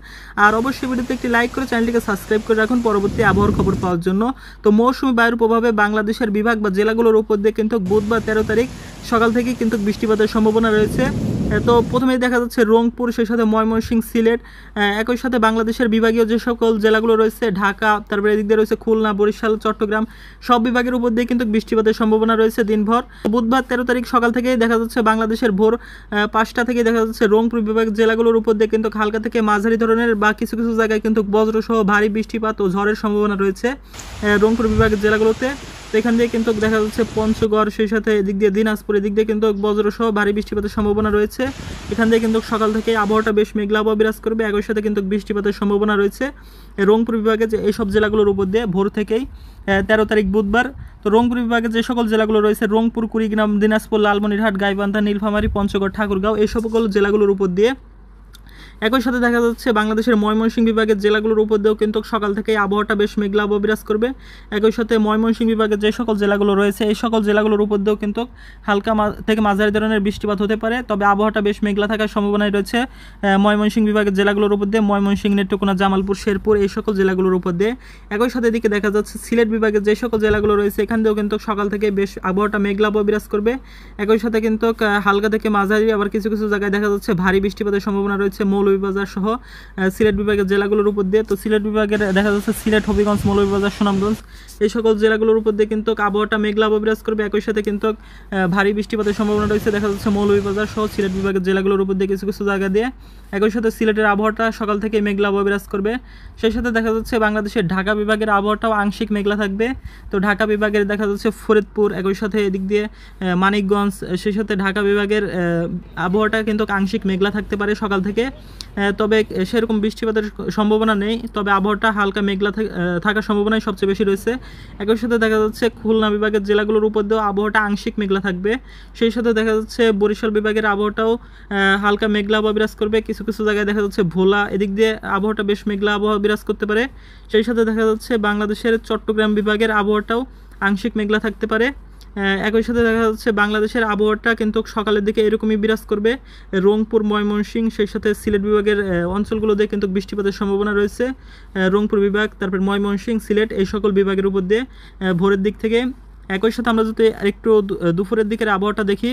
আর অবশ্যই ভিডিওতে একটি লাইক করে চ্যানেলটিকে সাবস্ক্রাইব করে রাখুন পরবর্তী আবহাওয়ার খবর পাওয়ার জন্য। তো মৌসুমী বায়ুর প্রভাবে বাংলাদেশের বিভাগ বা জেলাগুলোর উপর দিয়ে কিন্তু বুধবার 13 তারিখ সকাল থেকে কিন্তু বৃষ্টিপাতের সম্ভাবনা রয়েছে। তো প্রথমেই দেখা যাচ্ছে রংপুর, সেই সাথে ময়মনসিংহ, সিলেট, একই সাথে বাংলাদেশের বিভাগীয় যে সকল জেলাগুলো রয়েছে ঢাকা, তারপরে এদিক দিয়ে রয়েছে খুলনা, বরিশাল, চট্টগ্রাম, সব বিভাগের উপর দিয়ে কিন্তু বৃষ্টিপাতের সম্ভাবনা রয়েছে দিনভর। বুধবার 13 তারিখ সকাল থেকেই দেখা যাচ্ছে বাংলাদেশের ভোর 5টা থেকে দেখা যাচ্ছে রংপুর বিভাগের জেলাগুলোর উপর দিয়ে কিন্তু হালকা থেকে মাঝারি ধরনের বা কিছু কিছু জায়গায় কিন্তু বজ্রসহ ভারী বৃষ্টিপাত ও ঝড়ের সম্ভাবনা রয়েছে রংপুর বিভাগের জেলাগুলোতে। তো এখান দিয়ে কিন্তু দেখা যাচ্ছে পঞ্চগড়, সেই সাথে এদিক দিয়ে দিনাজপুর, এদিক দিয়ে কিন্তু বজ্রসহ ভারী বৃষ্টিপাতের সম্ভাবনা রয়েছে। এখান থেকে কিন্তু সকাল থেকে আবহাওয়াটা বেশ মেঘলা আবহাওয়া বিরাজ করবে, একই সাথে কিন্তু বৃষ্টিপাতের সম্ভাবনা রয়েছে রংপুর বিভাগে যে এইসব জেলাগুলোর উপর দিয়ে ভোর থেকেই 13 তারিখ বুধবার। তো রংপুর বিভাগে যে সকল জেলাগুলো রয়েছে রংপুর, কুড়িগ্রাম, দিনাজপুর, লালমনিরহাট, গাইবান্ধা, নীলফামারী, পঞ্চগড়, ঠাকুরগাঁও, এই সকল জেলাগুলোর উপর দিয়ে একই সাথে দেখা যাচ্ছে বাংলাদেশের ময়মনসিংহ বিভাগের জেলাগুলোর উপর দিয়েও কিন্তু সকাল থেকেই আবহাওয়াটা বেশ মেঘলা আবহাওয়া বিরাজ করবে। একই সাথে ময়মনসিংহ বিভাগের যে সকল জেলাগুলো রয়েছে এই সকল জেলাগুলোর উপর দিয়েও কিন্তু হালকা থেকে মাঝারি ধরনের বৃষ্টিপাত হতে পারে, তবে আবহাওয়াটা বেশ মেঘলা থাকার সম্ভাবনাই রয়েছে ময়মনসিংহ বিভাগের জেলাগুলোর উপর দিয়ে, ময়মনসিংহ, নেত্রকোনা, জামালপুর, শেরপুর, এই সকল জেলাগুলোর উপর দিয়ে। একই সাথে এদিকে দেখা যাচ্ছে সিলেট বিভাগের যে সকল জেলাগুলো রয়েছে এখান দিয়েও কিন্তু সকাল থেকে বেশ আবহাওয়াটা মেঘলা আবহাওয়া বিরাজ করবে। একই সাথে কিন্তু হালকা থেকে মাঝারি, আবার কিছু কিছু জায়গায় দেখা যাচ্ছে ভারী বৃষ্টিপাতের সম্ভাবনা রয়েছে মৌলভীবাজার সহ সিলেট বিভাগের জেলাগুলোর উপর দিয়ে। তো সিলেট বিভাগের দেখা যাচ্ছে সিলেট, হবিগঞ্জ, মৌলভীবাজার, সুনামগঞ্জ, এই সকল জেলাগুলোর উপর দিয়ে কিন্তু আবহাওয়াটা মেঘলা আবহাওয়া বিরাজ করবে। একই সাথে কিন্তু ভারী বৃষ্টিপাতের সম্ভাবনা রয়েছে দেখা যাচ্ছে মৌলভীবাজার সহ সিলেট বিভাগের জেলাগুলোর উপর দিয়ে কিছু কিছু জায়গা দিয়ে। একই সাথে সিলেটের আবহাওয়াটা সকাল থেকে মেঘলা আবহাওয়া বিরাজ করবে। সেই সাথে দেখা যাচ্ছে বাংলাদেশের ঢাকা বিভাগের আবহাওয়াটাও আংশিক মেঘলা থাকবে। তো ঢাকা বিভাগের দেখা যাচ্ছে ফরিদপুর, একই সাথে এদিক দিয়ে মানিকগঞ্জ, সেই সাথে ঢাকা বিভাগের আবহাওয়াটা কিন্তু আংশিক মেঘলা থাকতে পারে সকাল থেকে, তবে সেরকম বৃষ্টিপাতের সম্ভাবনা নেই, তবে আবহাওয়াটা হালকা মেঘলা থাকার সম্ভাবনাই সবচেয়ে বেশি রয়েছে। একই সাথে দেখা যাচ্ছে খুলনা বিভাগের জেলাগুলোর উপর দিয়েও আবহাওয়াটা আংশিক মেঘলা থাকবে। সেই সাথে দেখা যাচ্ছে বরিশাল বিভাগের আবহাওয়াটাও হালকা মেঘলা আবহাওয়া বিরাজ করবে। কিছু কিছু জায়গায় দেখা যাচ্ছে ভোলা, এদিক দিয়ে আবহাওয়াটা বেশ মেঘলা আবহাওয়া বিরাজ করতে পারে। সেই সাথে দেখা যাচ্ছে বাংলাদেশের চট্টগ্রাম বিভাগের আবহাওয়াটাও আংশিক মেঘলা থাকতে পারে। একই সাথে দেখা যাচ্ছে বাংলাদেশের আবহাওয়াটা কিন্তু সকালের দিকে এরকমই বিরাজ করবে রংপুর, ময়মনসিংহ, সেই সাথে সিলেট বিভাগের অঞ্চলগুলোতে কিন্তু বৃষ্টিপাতের সম্ভাবনা রয়েছে রংপুর বিভাগ, তারপর ময়মনসিংহ, সিলেট, এই সকল বিভাগের উপর দিয়ে ভোরের দিক থেকে। একই সাথে আমরা যদি একটু দুপুরের দিকের আবহাওয়াটা দেখি,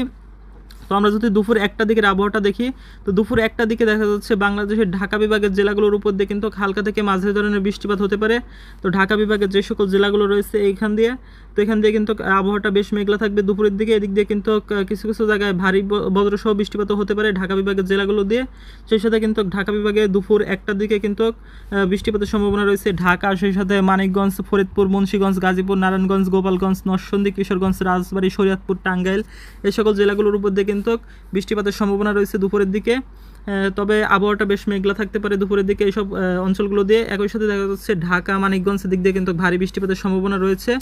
তো আমরা যদি দুপুর 1টার দিকের আবহাওয়াটা দেখি, তো দুপুর 1টার দিকে দেখা যাচ্ছে বাংলাদেশের ঢাকা বিভাগের জেলাগুলোর উপর দিয়ে কিন্তু হালকা থেকে মাঝারি ধরনের বৃষ্টিপাত হতে পারে। তো ঢাকা বিভাগের যে সকল জেলাগুলো রয়েছে এইখান দিয়ে, তো এখান দিয়ে কিন্তু আবহাওয়াটা বেশ মেঘলা থাকবে দুপুরের দিকে। এদিক দিয়ে কিন্তু কিছু কিছু জায়গায় ভারী বজ্রসহ বৃষ্টিপাতও হতে পারে ঢাকা বিভাগের জেলাগুলো দিয়ে। সেই সাথে কিন্তু ঢাকা বিভাগে দুপুর 1টার দিকে কিন্তু বৃষ্টিপাতের সম্ভাবনা রয়েছে ঢাকা, সেই সাথে মানিকগঞ্জ, ফরিদপুর, মুন্সিগঞ্জ, গাজীপুর, নারায়ণগঞ্জ, গোপালগঞ্জ, নরসিংদী, কিশোরগঞ্জ, রাজবাড়ী, শরীয়তপুর, টাঙ্গাইল, এই সকল জেলাগুলোর উপর দিয়ে কিন্তু বৃষ্টিপাতের সম্ভাবনা রয়েছে দুপুরের দিকে। তবে আবহাওয়াটা বেশ মেঘলা থাকতে পারে দুপুরের দিকে এইসব অঞ্চলগুলো দিয়ে। একই সাথে দেখা যাচ্ছে ঢাকা, মানিকগঞ্জ দিক দিয়ে কিন্তু ভারী বৃষ্টিপাতের সম্ভাবনা রয়েছে।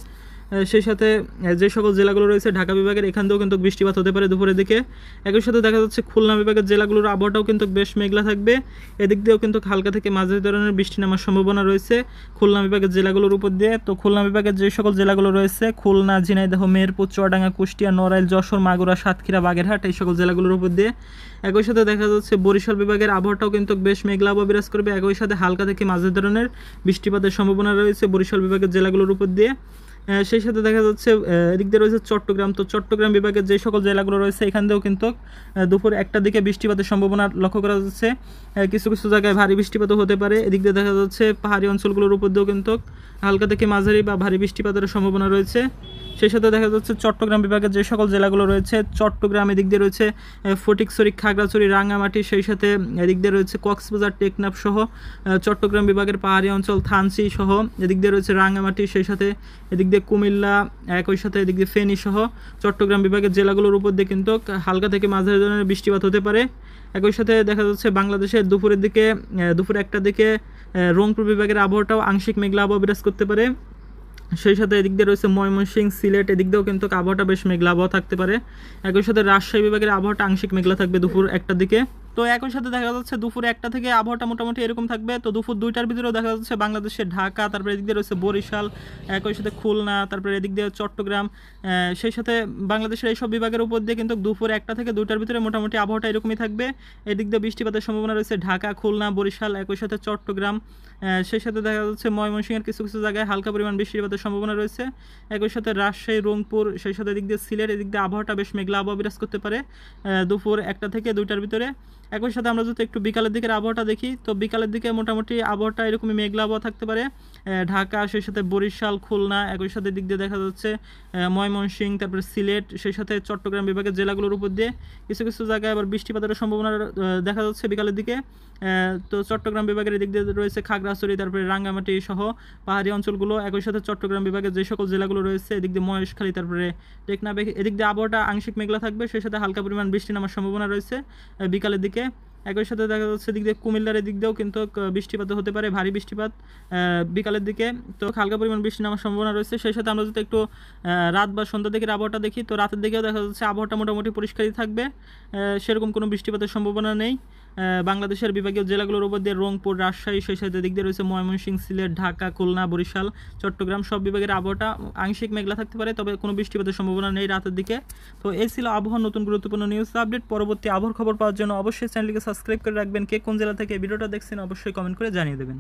সেই সাথে যে সকল জেলাগুলো রয়েছে ঢাকা বিভাগের এখান থেকেও কিন্তু বৃষ্টিপাত হতে পারে দুপুরের দিকে। একই সাথে দেখা যাচ্ছে খুলনা বিভাগের জেলাগুলোর আবহাওয়াটাও কিন্তু বেশ মেঘলা থাকবে, এদিক দিয়েও কিন্তু হালকা থেকে মাঝারি ধরনের বৃষ্টি নামার সম্ভাবনা রয়েছে খুলনা বিভাগের জেলাগুলোর উপর দিয়ে। তো খুলনা বিভাগের যে সকল জেলাগুলো রয়েছে খুলনা, ঝিনাইদহ, মেহেরপুর, চুয়াডাঙ্গা, কুষ্টিয়া, নড়াইল, যশোর, মাগুরা, সাতক্ষীরা, বাগেরহাট, এই সকল জেলাগুলোর উপর দিয়ে। একই সাথে দেখা যাচ্ছে বরিশাল বিভাগের আবহাওয়াটাও কিন্তু বেশ মেঘলা আবহাওয়া বিরাজ করবে, একই সাথে হালকা থেকে মাঝারি ধরনের বৃষ্টিপাতের সম্ভাবনা রয়েছে বরিশাল বিভাগের জেলাগুলোর উপর দিয়ে। সেই সাথে দেখা যাচ্ছে এদিক দিয়ে রয়েছে চট্টগ্রাম। তো চট্টগ্রাম বিভাগের যে সকল জেলাগুলো রয়েছে এখান দিয়েও কিন্তু দুপুর 1টার দিকে বৃষ্টিপাতের সম্ভাবনা লক্ষ্য করা যাচ্ছে। কিছু কিছু জায়গায় ভারী বৃষ্টিপাতও হতে পারে। এদিক দিয়ে দেখা যাচ্ছে পাহাড়ি অঞ্চলগুলোর উপর দিয়েও কিন্তু হালকা থেকে মাঝারি বা ভারী বৃষ্টিপাতের সম্ভাবনা রয়েছে। সেই সাথে দেখা যাচ্ছে চট্টগ্রাম বিভাগের যে সকল জেলাগুলো রয়েছে চট্টগ্রাম, এদিক দিয়ে রয়েছে ফটিকছড়ি, খাগড়াছড়ি, রাঙ্গামাটি, সেই সাথে এদিক দিয়ে রয়েছে কক্সবাজার, টেকনাফ সহ চট্টগ্রাম বিভাগের পাহাড়ি অঞ্চল থানচি সহ এদিক দিয়ে রয়েছে রাঙ্গামাটি, সেই সাথে এদিক দিয়ে কুমিল্লা, একই সাথে এদিক দিয়ে ফেনী সহ চট্টগ্রাম বিভাগের জেলাগুলোর উপর দিয়ে কিন্তু হালকা থেকে মাঝারি ধরনের বৃষ্টিপাত হতে পারে। একই সাথে দেখা যাচ্ছে বাংলাদেশের দুপুর 1টার দিকে রংপুর বিভাগের আবহাওয়াটাও আংশিক মেঘলা আবহাওয়া বিরাজ করতে পারে। সেই সাথে এদিক দিয়ে রয়েছে ময়মনসিংহ, সিলেট, এদিক দিয়েও কিন্তু আবহাওয়াটা বেশ মেঘলা আবহাওয়া থাকতে পারে। একই সাথে রাজশাহী বিভাগের আবহাওয়াটা আংশিক মেঘলা থাকবে দুপুর 1টার দিকে। তো একই সাথে দেখা যাচ্ছে দুপুর 1টা থেকে আবহাওয়াটা মোটামুটি এরকম থাকবে। তো দুপুর 2টার ভিতরেও দেখা যাচ্ছে বাংলাদেশের ঢাকা, তারপরে এদিক দিয়ে রয়েছে বরিশাল, একই সাথে খুলনা, তারপরে এদিক দিয়ে চট্টগ্রাম, সেই সাথে বাংলাদেশের এইসব বিভাগের উপর দিয়ে কিন্তু দুপুর 1টা থেকে 2টার ভিতরে মোটামুটি আবহাওয়াটা এরকমই থাকবে। এদিক দিয়ে বৃষ্টিপাতের সম্ভাবনা রয়েছে ঢাকা, খুলনা, বরিশাল, একই সাথে চট্টগ্রাম, সেই সাথে দেখা যাচ্ছে ময়মনসিংহের কিছু কিছু জায়গায় হালকা পরিমাণ বৃষ্টিপাতের সম্ভাবনা রয়েছে। একই সাথে রাজশাহী, রংপুর, সেই সাথে এদিক দিয়ে সিলেট, এদিক দিয়ে আবহাওয়াটা বেশ মেঘলা আবহাওয়া বিরাজ করতে পারে দুপুর 1টা থেকে 2টার ভিতরে। একই সাথে আমরা যদি একটু বিকালের দিকের আবহাওয়াটা দেখি, তো বিকালের দিকে মোটামুটি আবহাওয়াটা এরকমই মেঘলা আবহাওয়া থাকতে পারে ঢাকা, সেই সাথে বরিশাল, খুলনা, একই সাথে দিক দিয়ে দেখা যাচ্ছে ময়মনসিংহ, তারপরে সিলেট, সেই সাথে চট্টগ্রাম বিভাগের জেলাগুলোর উপর দিয়ে কিছু কিছু জায়গায় আবার বৃষ্টিপাতের সম্ভাবনা দেখা যাচ্ছে বিকালের দিকে। তো চট্টগ্রাম বিভাগের এদিক দিয়ে রয়েছে খাগড়াছড়ি, তারপরে রাঙ্গামাটি সহ পাহাড়ি অঞ্চলগুলো, একই সাথে চট্টগ্রাম বিভাগের যে সকল জেলাগুলো রয়েছে এদিক দিয়ে মহেশখালী, তারপরে টেকনাফ, এদিক দিয়ে আবহাওয়াটা আংশিক মেঘলা থাকবে, সেই সাথে হালকা পরিমাণ বৃষ্টি নামার সম্ভাবনা রয়েছে বিকালের দিকে। একই সাথে দেখা যাচ্ছে দিক দিয়ে কুমিল্লার দিক দিয়েও কিন্তু বৃষ্টিপাত হতে পারে, ভারী বৃষ্টিপাত বিকালের দিকে। তো হালকা পরিমাণ বৃষ্টি নামার সম্ভাবনা রয়েছে। সেই সাথে আমরা যদি একটু রাত বা সন্ধ্যার দিকের আবহাওয়াটা দেখি, তো রাতের দিকেও দেখা যাচ্ছে আবহাওয়াটা মোটামুটি পরিষ্কারই থাকবে, সেরকম কোনো বৃষ্টিপাতের সম্ভাবনা নেই। বাংলাদেশের বিভাগীয় জেলাগুলোর উপর দিয়ে রংপুর, রাজশাহী, সেই সাথে দিক দিয়ে রয়েছে ময়মনসিংহ, সিলেট, ঢাকা, খুলনা, বরিশাল, চট্টগ্রাম, সব বিভাগের আবহাওয়াটা আংশিক মেঘলা থাকতে পারে, তবে কোনো বৃষ্টিপাতের সম্ভাবনা নেই রাতের দিকে। তো এই ছিল আবহাওয়ার নতুন গুরুত্বপূর্ণ নিউজ আপডেট। পরবর্তী আবহাওয়ার খবর পাওয়ার জন্য অবশ্যই চ্যানেলটিকে সাবস্ক্রাইব করে রাখবেন। কে কোন জেলা থেকে ভিডিওটা দেখছেন অবশ্যই কমেন্ট করে জানিয়ে দেবেন।